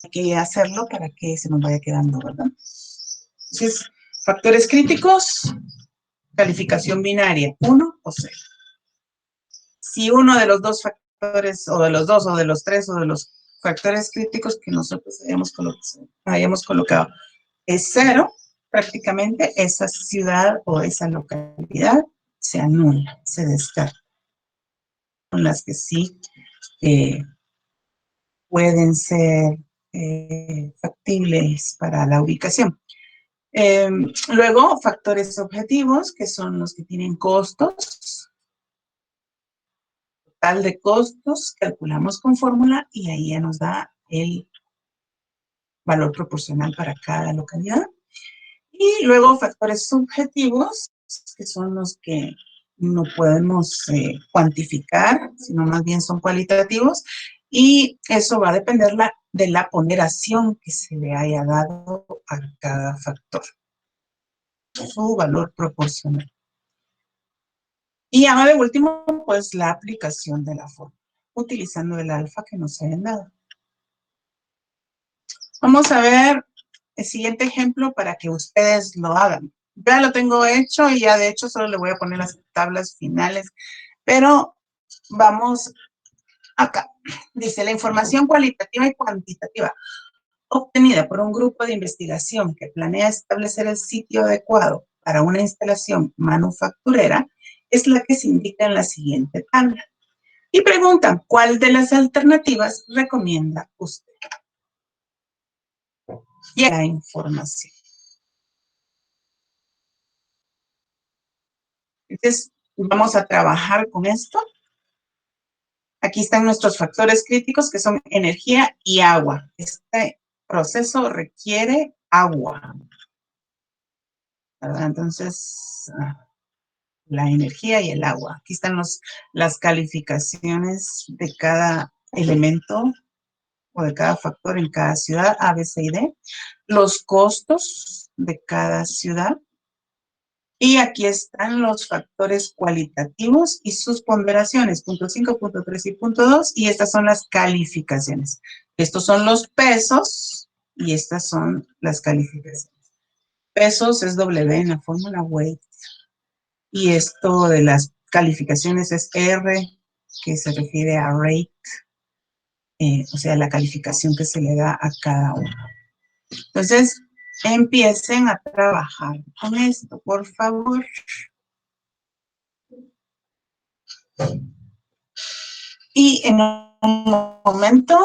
Hay que hacerlo para que se nos vaya quedando, ¿verdad? Entonces, factores críticos, calificación binaria, 1 o 0. Si uno de los dos factores, o de los dos, o de los tres, o de los factores críticos que nosotros hayamos colocado es 0, prácticamente esa ciudad o esa localidad se anula, se descarta. Son las que sí pueden ser factibles para la ubicación. Luego, factores objetivos, que son los que tienen costos. Total de costos, calculamos con fórmula y ahí ya nos da el valor proporcional para cada localidad. Y luego factores subjetivos, que son los que no podemos cuantificar, sino más bien son cualitativos, y eso va a depender de la ponderación que se le haya dado a cada factor, su valor proporcional. Y ahora de último, pues la aplicación de la fórmula, utilizando el alfa que nos hayan dado. Vamos a ver el siguiente ejemplo para que ustedes lo hagan. Ya lo tengo hecho y ya de hecho solo le voy a poner las tablas finales, pero vamos acá. Dice, la información cualitativa y cuantitativa obtenida por un grupo de investigación que planea establecer el sitio adecuado para una instalación manufacturera es la que se indica en la siguiente tabla. Y preguntan, ¿cuál de las alternativas recomienda usted? Y la información. Entonces, vamos a trabajar con esto. Aquí están nuestros factores críticos que son energía y agua. Este proceso requiere agua, ¿verdad? Entonces, la energía y el agua. Aquí están las calificaciones de cada elemento o de cada factor en cada ciudad, A, B, C y D. Los costos de cada ciudad. Y aquí están los factores cualitativos y sus ponderaciones, punto 5, punto 3 y punto 2. Y estas son las calificaciones. Estos son los pesos y estas son las calificaciones. Pesos es W en la fórmula weight. Y esto de las calificaciones es R, que se refiere a rate, o sea, la calificación que se le da a cada uno. Entonces, empiecen a trabajar con esto, por favor. Y en un momento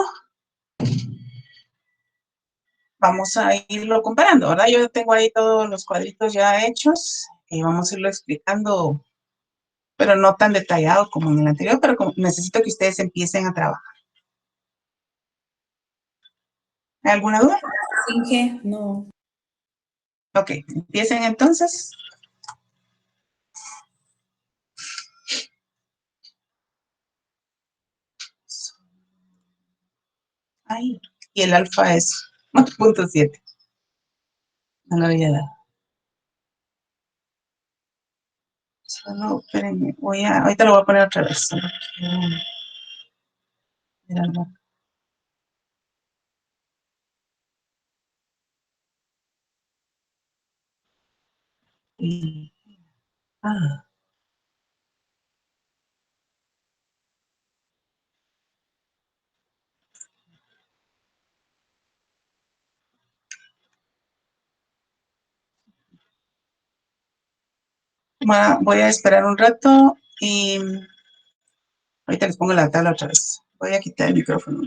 vamos a irlo comparando, ¿verdad? Yo tengo ahí todos los cuadritos ya hechos y vamos a irlo explicando, pero no tan detallado como en el anterior, pero necesito que ustedes empiecen a trabajar. ¿Hay alguna duda? Inge, no. Ok, empiecen entonces. Ahí. Y el alfa es 1.7. No lo había dado. Solo, espérenme, ahorita lo voy a poner otra vez. Solo quiero ver algo. Y, ah, voy a esperar un rato y ahorita les pongo la tabla otra vez. Voy a quitar el micrófono.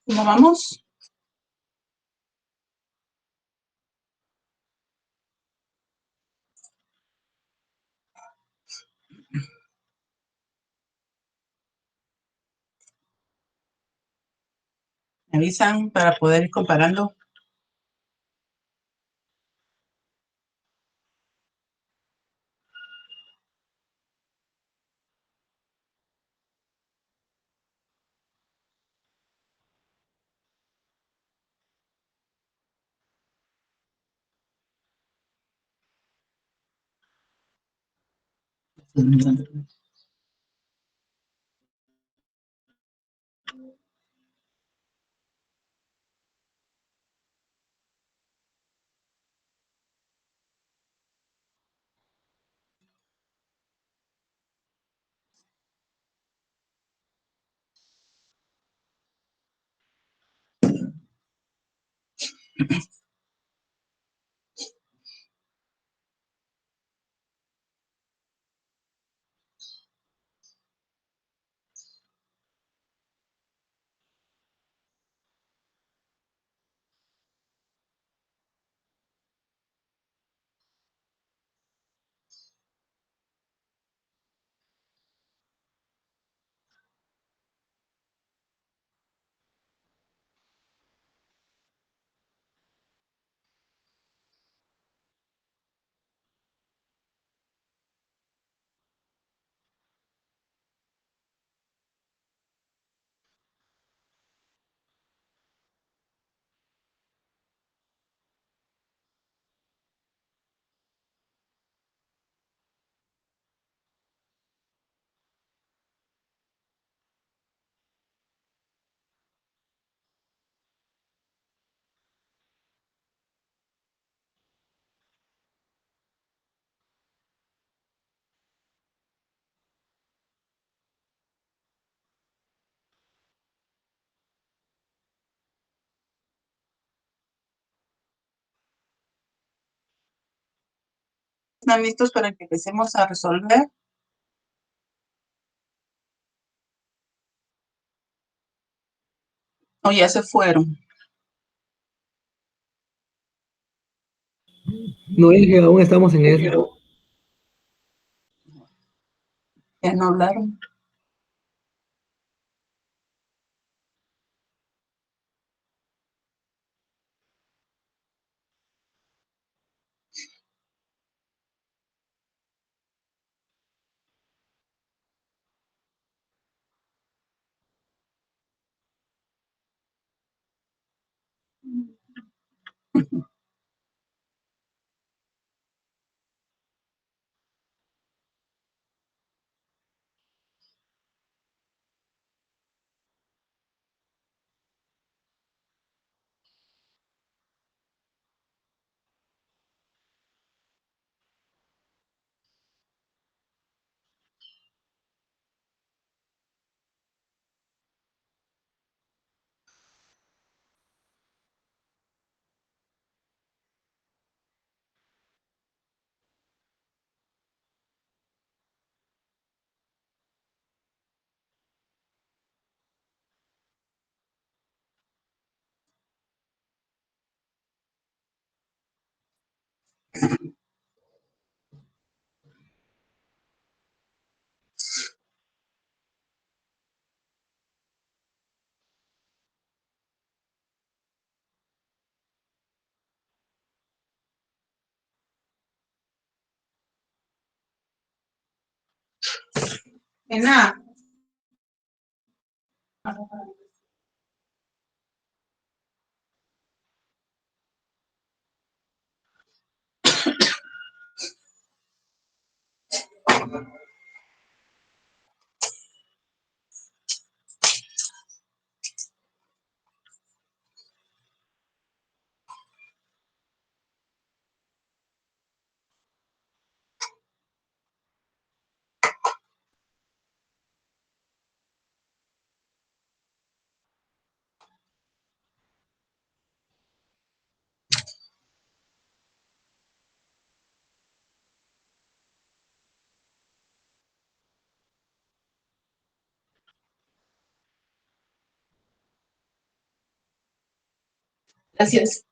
¿Cómo vamos? Me avisan para poder ir comparando. ¿Están listos para que empecemos a resolver? ¿O ya se fueron? No, Inge, aún estamos en eso. Ya no hablaron. Ena. Gracias.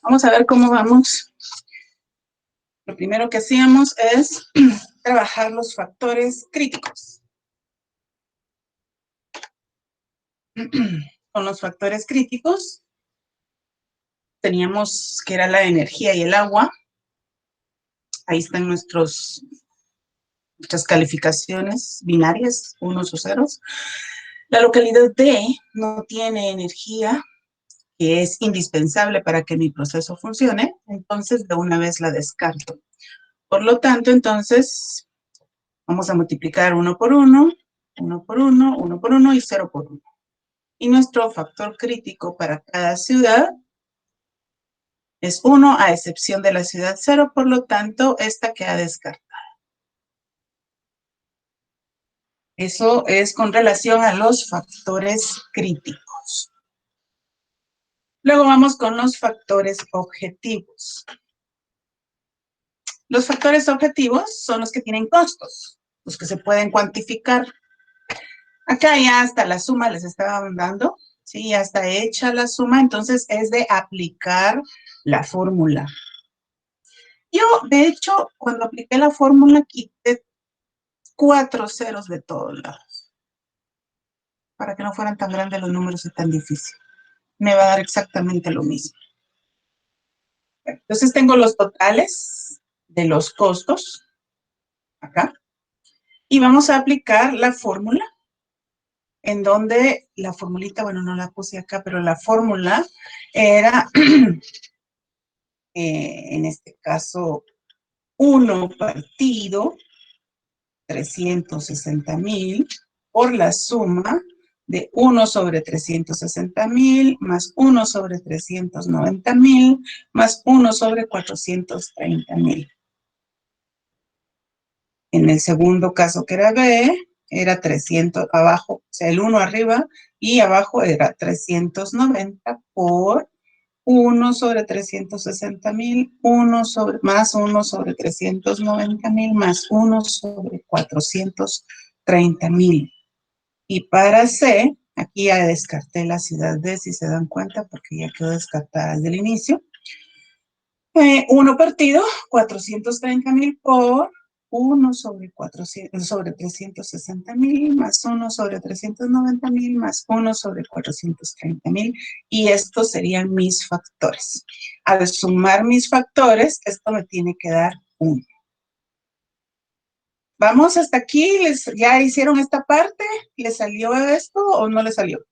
Vamos a ver cómo vamos. Lo primero que hacíamos es trabajar los factores críticos. Con los factores críticos teníamos que era la energía y el agua. Ahí están nuestras calificaciones binarias, unos o ceros. La localidad D no tiene energía, que es indispensable para que mi proceso funcione, entonces de una vez la descarto. Por lo tanto, entonces, vamos a multiplicar 1 por 1, 1 por 1, 1 por 1 y 0 por 1. Y nuestro factor crítico para cada ciudad es 1 a excepción de la ciudad 0, por lo tanto, esta queda descartada. Eso es con relación a los factores críticos. Luego vamos con los factores objetivos. Los factores objetivos son los que tienen costos, los que se pueden cuantificar. Acá ya hasta la suma les estaba dando, ¿sí? Ya está hecha la suma, entonces es de aplicar la fórmula. Yo, de hecho, cuando apliqué la fórmula, quité 4 ceros de todos lados, para que no fueran tan grandes los números y tan difíciles. Me va a dar exactamente lo mismo. Entonces tengo los totales de los costos, acá, y vamos a aplicar la fórmula, en donde la formulita, bueno, no la puse acá, pero la fórmula era, en este caso, 1 partido 360,000 por la suma de 1 sobre 360,000 más 1 sobre 390,000 más 1 sobre 430,000. En el segundo caso, que era B, era 300 abajo, o sea, el 1 arriba y abajo era 390 por 1 sobre 360,000, 1 sobre, más 1 sobre 390,000, más 1 sobre 430,000. Y para C, aquí ya descarté la ciudad D, si se dan cuenta, porque ya quedó descartada desde el inicio. 1 partido, 430,000 por 1 sobre 360,000 más 1 sobre 390,000 más 1 sobre 430,000. Y estos serían mis factores. Al sumar mis factores, esto me tiene que dar 1. Vamos hasta aquí. ¿Ya hicieron esta parte? ¿Les salió esto o no les salió?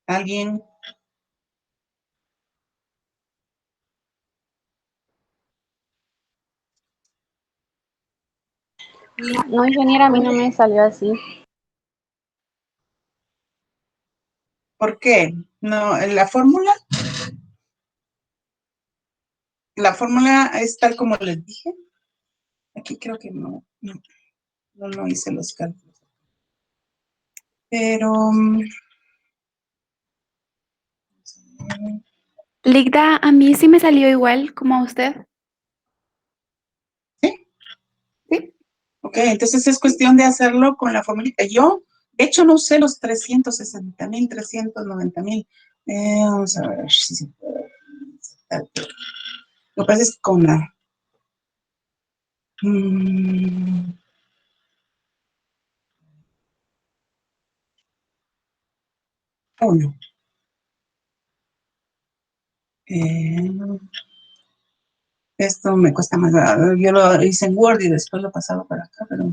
¿Alguien? No, ingeniera, a mí no me salió así. ¿Por qué? No, la fórmula es tal como les dije. Aquí creo que no hice los cálculos. Pero, Ligda, a mí sí me salió igual como a usted. ¿sí? Sí. Ok, entonces es cuestión de hacerlo con la formulita. Yo, de hecho, no usé los 360,000, 390,000. Vamos a ver si se puede. Lo que pasa es que con la... no. Esto me cuesta más. Yo lo hice en Word y después lo pasaba para acá, pero...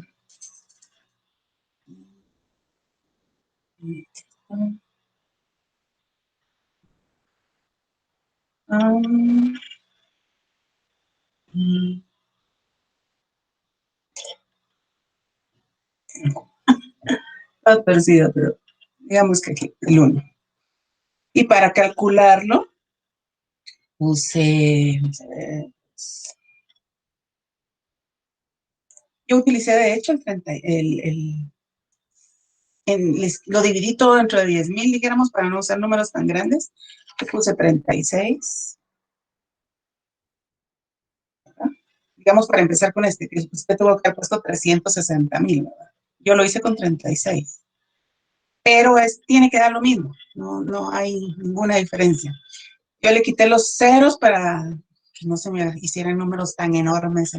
Está torcido, pero digamos que aquí, el 1. Y para calcularlo, usé... Yo utilicé, de hecho, lo dividí todo dentro de 10,000, dijéramos, para no usar números tan grandes. Le puse 36. ¿Verdad? Digamos, para empezar con este, que usted tuvo que haber puesto 360,000, ¿verdad? Yo lo hice con 36. Pero tiene que dar lo mismo, no hay ninguna diferencia. Yo le quité los ceros para que no se me hicieran números tan enormes.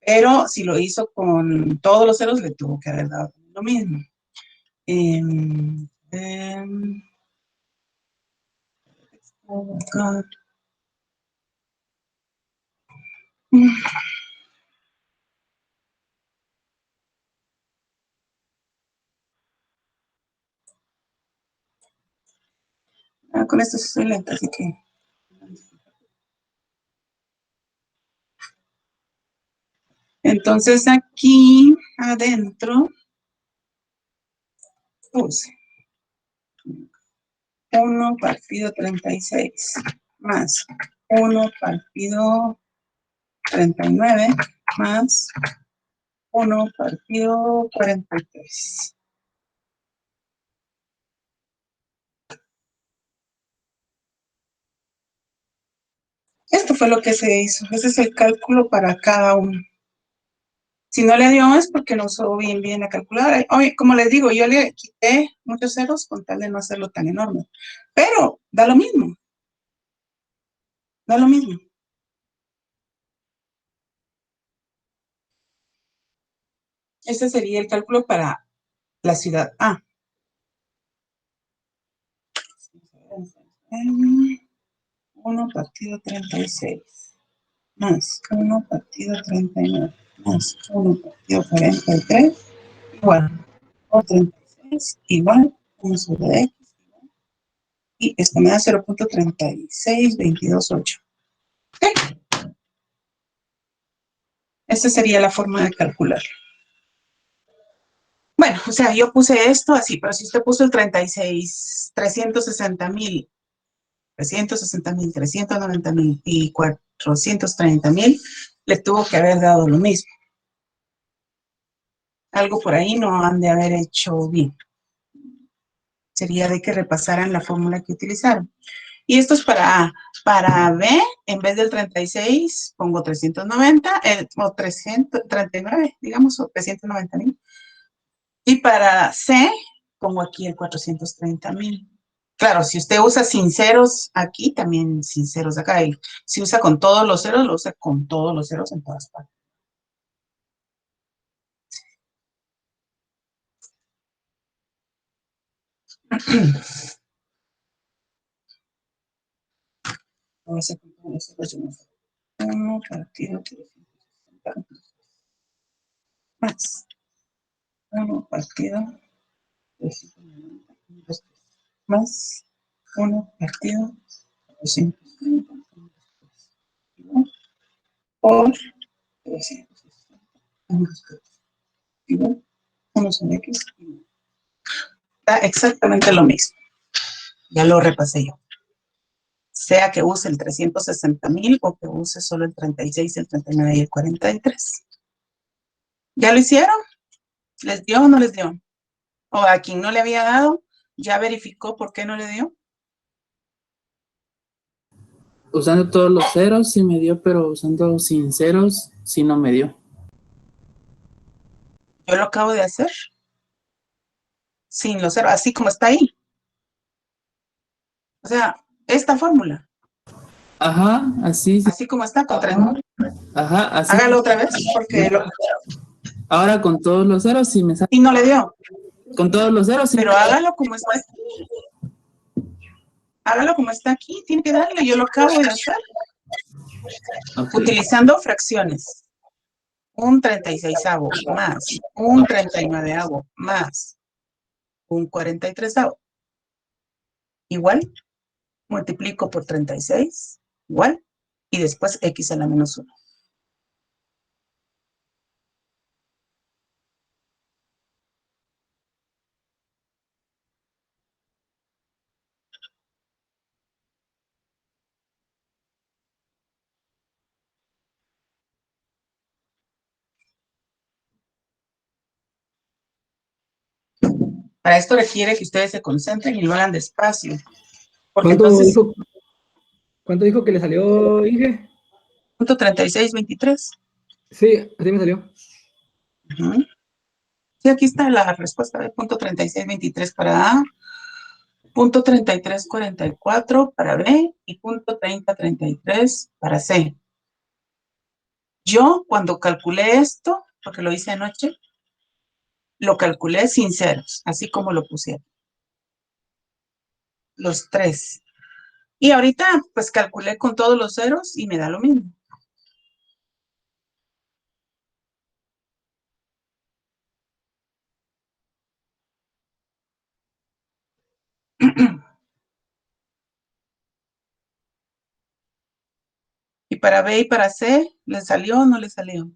Pero si lo hizo con todos los ceros, le tuvo que haber dado lo mismo. Oh, God. Con esto sí soy lenta, así que... Entonces aquí adentro puse 1 partido 36 más 1 partido 39 más 1 partido 43. Esto fue lo que se hizo. Ese es el cálculo para cada uno. Si no le dio es porque no usó bien la calculadora. Oye, como les digo, yo le quité muchos ceros con tal de no hacerlo tan enorme. Pero da lo mismo. Da lo mismo. Este sería el cálculo para la ciudad A. 1 partido 36 más 1 partido 39 más 1 partido 43 igual o 36 igual 1 sobre x y esto me da 0.36228. ¿Sí? Esta sería la forma de calcular. Bueno, o sea, yo puse esto así, pero si usted puso el 36, 360,000, 360,000, 390,000 y 430,000, le tuvo que haber dado lo mismo. Algo por ahí no han de haber hecho bien. Sería de que repasaran la fórmula que utilizaron. Y esto es para A. Para B, en vez del 36, pongo 390, o 339, digamos, o 390,000. Y para C, pongo aquí el 430,000. Claro, si usted usa sin ceros aquí, también sin ceros acá. Y si usa con todos los ceros, lo usa con todos los ceros en todas partes. Vamos a poner eso, pues, 1 partido 360 más 1 partido 390 más 1 partido 230 por 360 igual 1 sobre x. Da exactamente lo mismo. Ya lo repasé yo. Sea que use el 360,000 o que use solo el 36, el 39 y el 43. ¿Ya lo hicieron? ¿Les dio o no les dio? O a quien no le había dado, ¿ya verificó por qué no le dio? Usando todos los ceros sí me dio, pero usando sin ceros sí no me dio. Yo lo acabo de hacer. Sin los ceros, así como está ahí. O sea, esta fórmula, Ajá, así, sí. así como está, con 3. Ajá, así. Hágalo otra vez, porque Ahora con todos los ceros sí me sale. y no le dio. Con todos los ceros sí. Pero hágalo como está aquí. Hágalo como está aquí, tiene que darle. Yo lo acabo de hacer. Ok. Utilizando fracciones. Un 36avo más un 39avo más un 43avo. Igual, multiplico por 36, igual, y después x a la menos 1. Para esto requiere que ustedes se concentren y lo hagan despacio. Porque entonces, ¿Cuánto dijo que le salió, Inge? punto 36, 23. Sí, así me salió. Uh-huh. Sí, aquí está la respuesta de punto 36, 23 para A, punto 33, 44 para B y punto 30, 33 para C. Yo, cuando calculé esto, porque lo hice anoche, lo calculé sin ceros, así como lo puse. Los 3. Y ahorita, pues calculé con todos los ceros y me da lo mismo. para B y para C, ¿le salió o no le salió?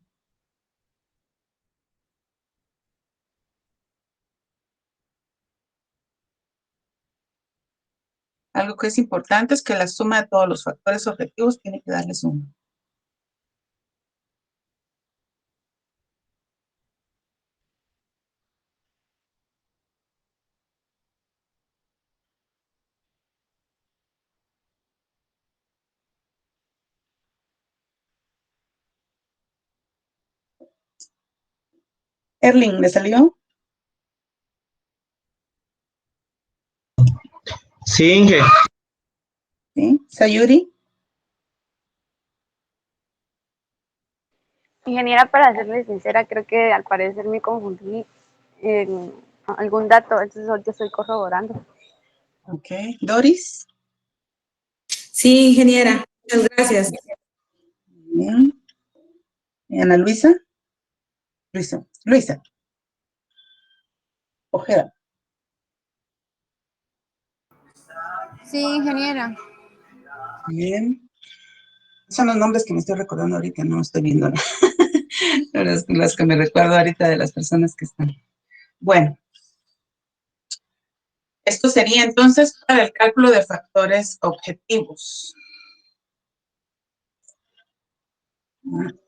Algo que es importante es que la suma de todos los factores objetivos tiene que darles 1. Erling, ¿le salió? Sí, Inge. ¿Sí? Sayuri. Ingeniera, para serle sincera, creo que al parecer me confundí en algún dato, entonces yo estoy corroborando. Ok. Doris. Sí, ingeniera. Muchas gracias. Bien. ¿Y Ana Luisa? Luisa. Ojeda. Sí, ingeniera. Bien. Son los nombres que me estoy recordando ahorita, no estoy viendo las que me recuerdo ahorita de las personas que están. Bueno, esto sería entonces para el cálculo de factores objetivos.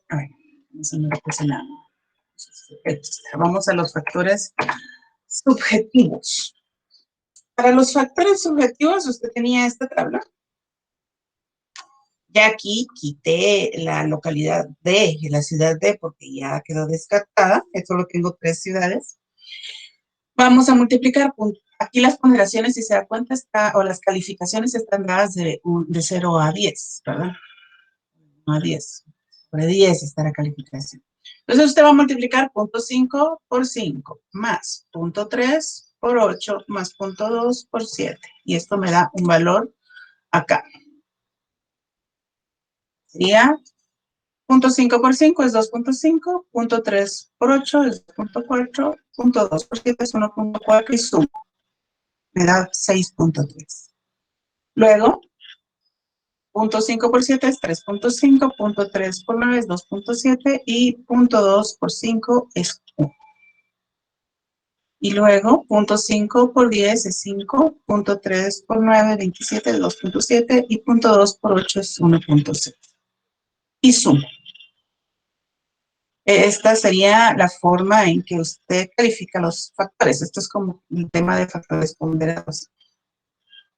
A ver, eso no lo puse nada. Vamos a los factores subjetivos. Para los factores subjetivos, usted tenía esta tabla. Ya aquí quité la localidad D, la ciudad D, porque ya quedó descartada. Solo tengo 3 ciudades. Vamos a multiplicar. Aquí las ponderaciones, si se da cuenta, o las calificaciones están dadas de 0 a 10, ¿verdad? 1 a 10. Sobre 10 está la calificación. Entonces usted va a multiplicar 0.5 por 5, más 0.3 por 8, más 0.2 por 7. Y esto me da un valor acá. Sería 0.5 por 5 es 2.5, 0.3 por 8 es 2.4, 0.2 por 7 es 1.4 y sumo. Me da 6.3. Luego, 0.5 por 7 es 3.5, 0.3 por 9 es 2.7 y 0.2 por 5 es 1. Y luego, 0.5 por 10 es 5, 0.3 por 9, 27 es 2.7 y 0.2 por 8 es 1.6. Y sumo. Esta sería la forma en que usted califica los factores. Esto es como el tema de factores ponderados.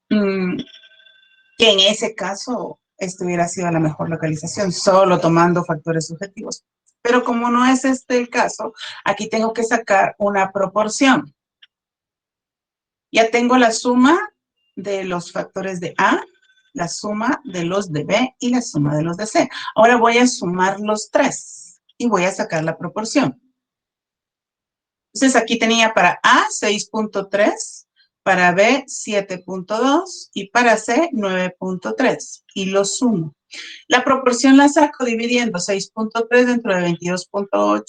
Que en ese caso, esta hubiera sido la mejor localización, solo tomando factores subjetivos. Pero como no es este el caso, aquí tengo que sacar una proporción. Ya tengo la suma de los factores de A, la suma de los de B y la suma de los de C. Ahora voy a sumar los 3 y voy a sacar la proporción. Entonces aquí tenía para A 6.3, para B 7.2 y para C 9.3 y lo sumo. La proporción la saco dividiendo 6.3 dentro de 22.8,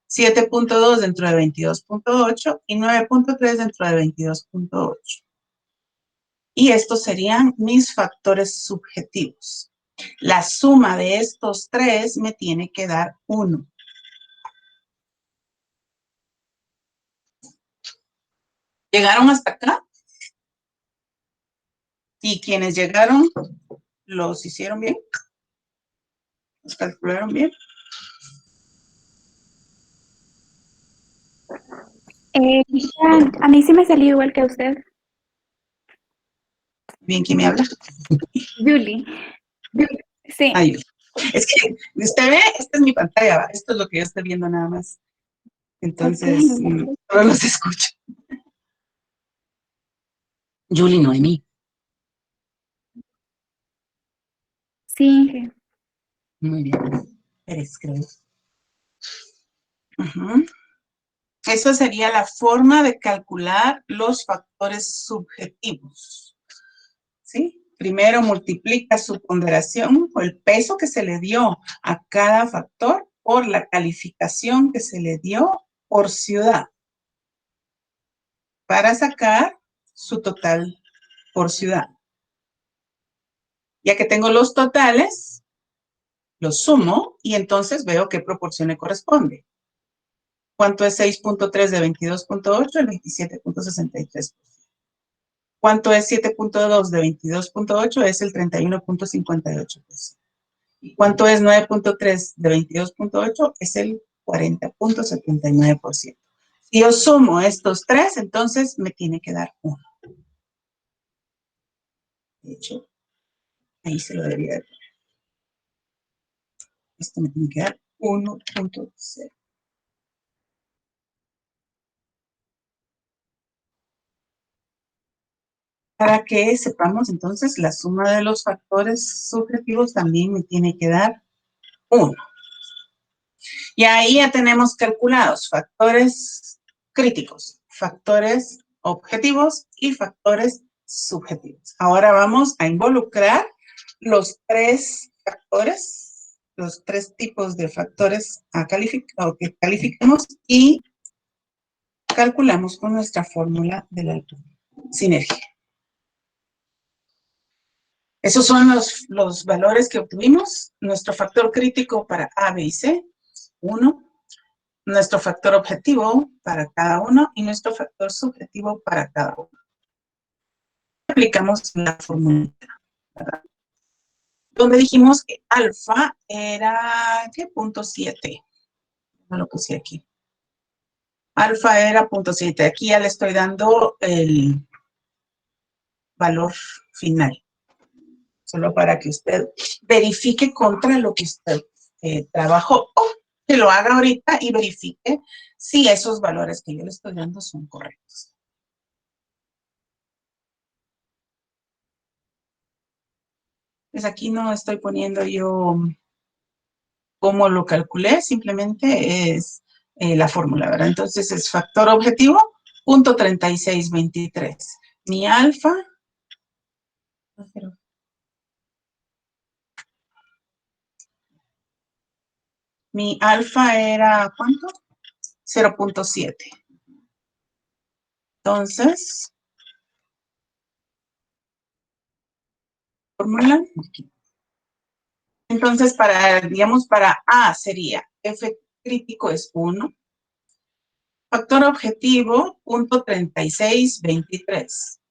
7.2 dentro de 22.8 y 9.3 dentro de 22.8. Y estos serían mis factores subjetivos. La suma de estos 3 me tiene que dar 1. ¿Llegaron hasta acá? Y quienes llegaron, ¿los hicieron bien? ¿Los calcularon bien? A mí sí me salió igual que a usted. ¿Bien quién me habla? Julie. Sí. Ay, es que, usted ve, esta es mi pantalla, ¿va? Esto es lo que yo estoy viendo nada más. Entonces, Ok. solo los escucho. Julie Noemí. Sí, Inge. Muy bien. Pérez, creo. Ujú. Esa sería la forma de calcular los factores subjetivos. ¿Sí? Primero multiplica su ponderación o el peso que se le dio a cada factor por la calificación que se le dio por ciudad para sacar su total por ciudad. Ya que tengo los totales, Lo sumo y entonces veo qué proporción le corresponde. ¿Cuánto es 6.3 de 22.8? El 27.63%. ¿Cuánto es 7.2 de 22.8? Es el 31.58%. ¿Y cuánto es 9.3 de 22.8? Es el 40.79%. Si yo sumo estos tres, entonces me tiene que dar 1. De hecho, ahí se lo debería dar. Esto me tiene que dar 1.0. Para que sepamos, entonces, la suma de los factores subjetivos también me tiene que dar 1. Y ahí ya tenemos calculados factores críticos, factores objetivos y factores subjetivos. Ahora vamos a involucrar los tres factores, los tres tipos de factores que calificamos y calculamos con nuestra fórmula de la sinergia. Esos son los valores que obtuvimos. Nuestro factor crítico para A, B y C, 1. Nuestro factor objetivo para cada uno y nuestro factor subjetivo para cada uno. Aplicamos la fórmula, ¿verdad? Donde dijimos que alfa era, ¿qué? 0.7. No lo puse aquí. Alfa era 0.7. Aquí ya le estoy dando el valor final. Solo para que usted verifique contra lo que usted trabajó o que lo haga ahorita y verifique si esos valores que yo le estoy dando son correctos. Pues aquí no estoy poniendo yo cómo lo calculé, simplemente es la fórmula, ¿verdad? Entonces es factor objetivo, 0.3623. Mi alfa, era, ¿cuánto? 0.7. Entonces, fórmula. Entonces, digamos, para A sería F crítico es 1. Factor objetivo, 0.3623.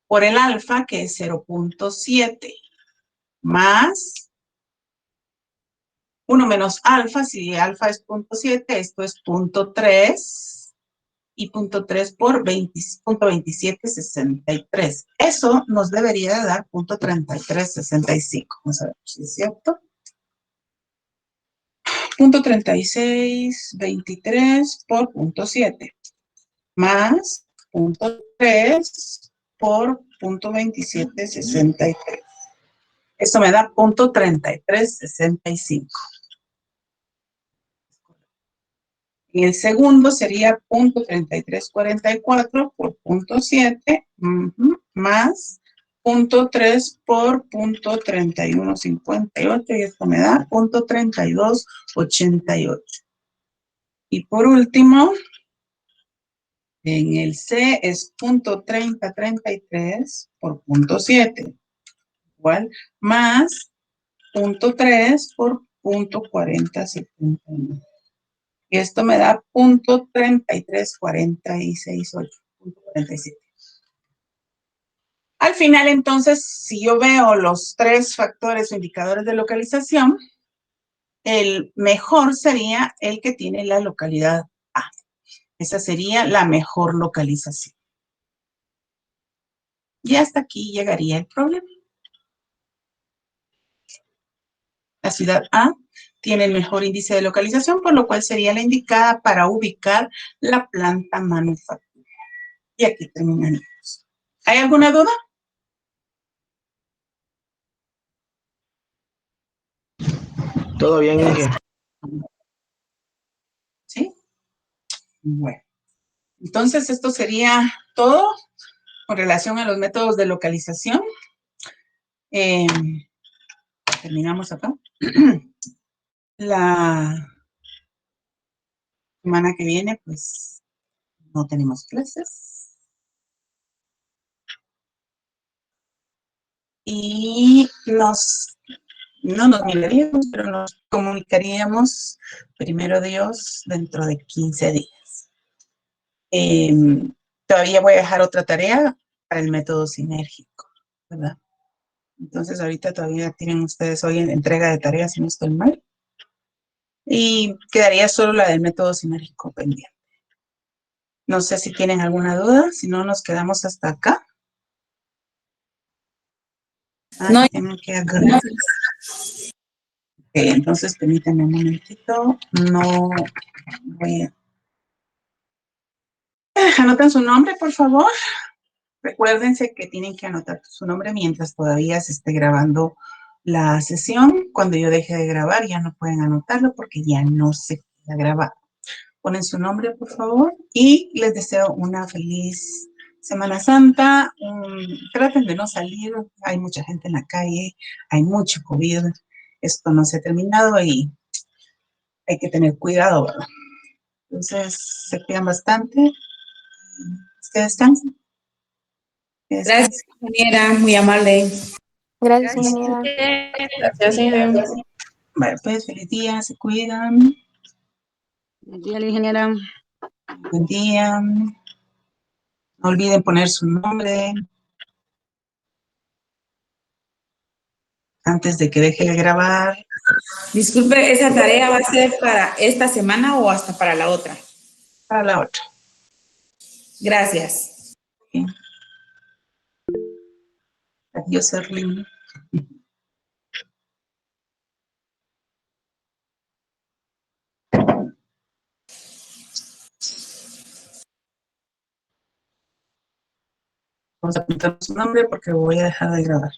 Por el alfa, que es 0.7. Más 1 menos alfa, si alfa es 0.7, esto es 0.3. Y 0.3 por 0.2763. Eso nos debería de dar 0.3365. Vamos a ver si es cierto. 0.3623 por 0.7 más 0.3 por 0.2763. Esto me da 0.3365. Y el segundo sería 0.3344 por 0.7 más 0.3 por 0.3158 y esto me da 0.3288. Y por último, en el C es 0.3033 por 0.7 igual más 0.3 por 0.4079. Y esto me da 0.33468. 0.47. Al final, entonces, si yo veo los tres factores o indicadores de localización, el mejor sería el que tiene la localidad A. Esa sería la mejor localización. Y hasta aquí llegaría el problema. La ciudad A tiene el mejor índice de localización, por lo cual sería la indicada para ubicar la planta manufacturera. Y aquí terminamos. ¿Hay alguna duda? Todo bien, Inge. ¿Sí? Bueno. Entonces, esto sería todo con relación a los métodos de localización. Terminamos acá. La semana que viene, pues, no tenemos clases. Y nos No nos miraríamos, pero nos comunicaríamos, primero Dios, dentro de 15 días. Todavía voy a dejar otra tarea para el método sinérgico, ¿verdad? Entonces ahorita todavía tienen ustedes hoy en entrega de tareas, si no estoy mal. Y quedaría solo la del método sinérgico pendiente. No sé si tienen alguna duda, si no nos quedamos hasta acá. No. Tengo que agarrar. Entonces permítanme un momentito. No voy a... Anoten su nombre, por favor. Recuérdense que tienen que anotar su nombre mientras todavía se esté grabando la sesión. Cuando yo deje de grabar ya no pueden anotarlo porque ya no se queda grabado. Ponen su nombre, por favor, y les deseo una feliz Semana Santa. Traten de no salir, hay mucha gente en la calle, hay mucho COVID, esto no se ha terminado y hay que tener cuidado, ¿verdad? Entonces, se cuidan bastante. Que descansen. Gracias, ingeniera, muy amable. Gracias, ingeniera. Gracias, ingeniera. Bueno, pues feliz día, se cuidan. Buen día, ingeniera. Buen día. No olviden poner su nombre antes de que deje de grabar. Disculpe, ¿esa tarea va a ser para esta semana o hasta para la otra? Para la otra. Gracias. Bien. Adiós, Erlyn. Vamos a apuntar su nombre porque voy a dejar de grabar.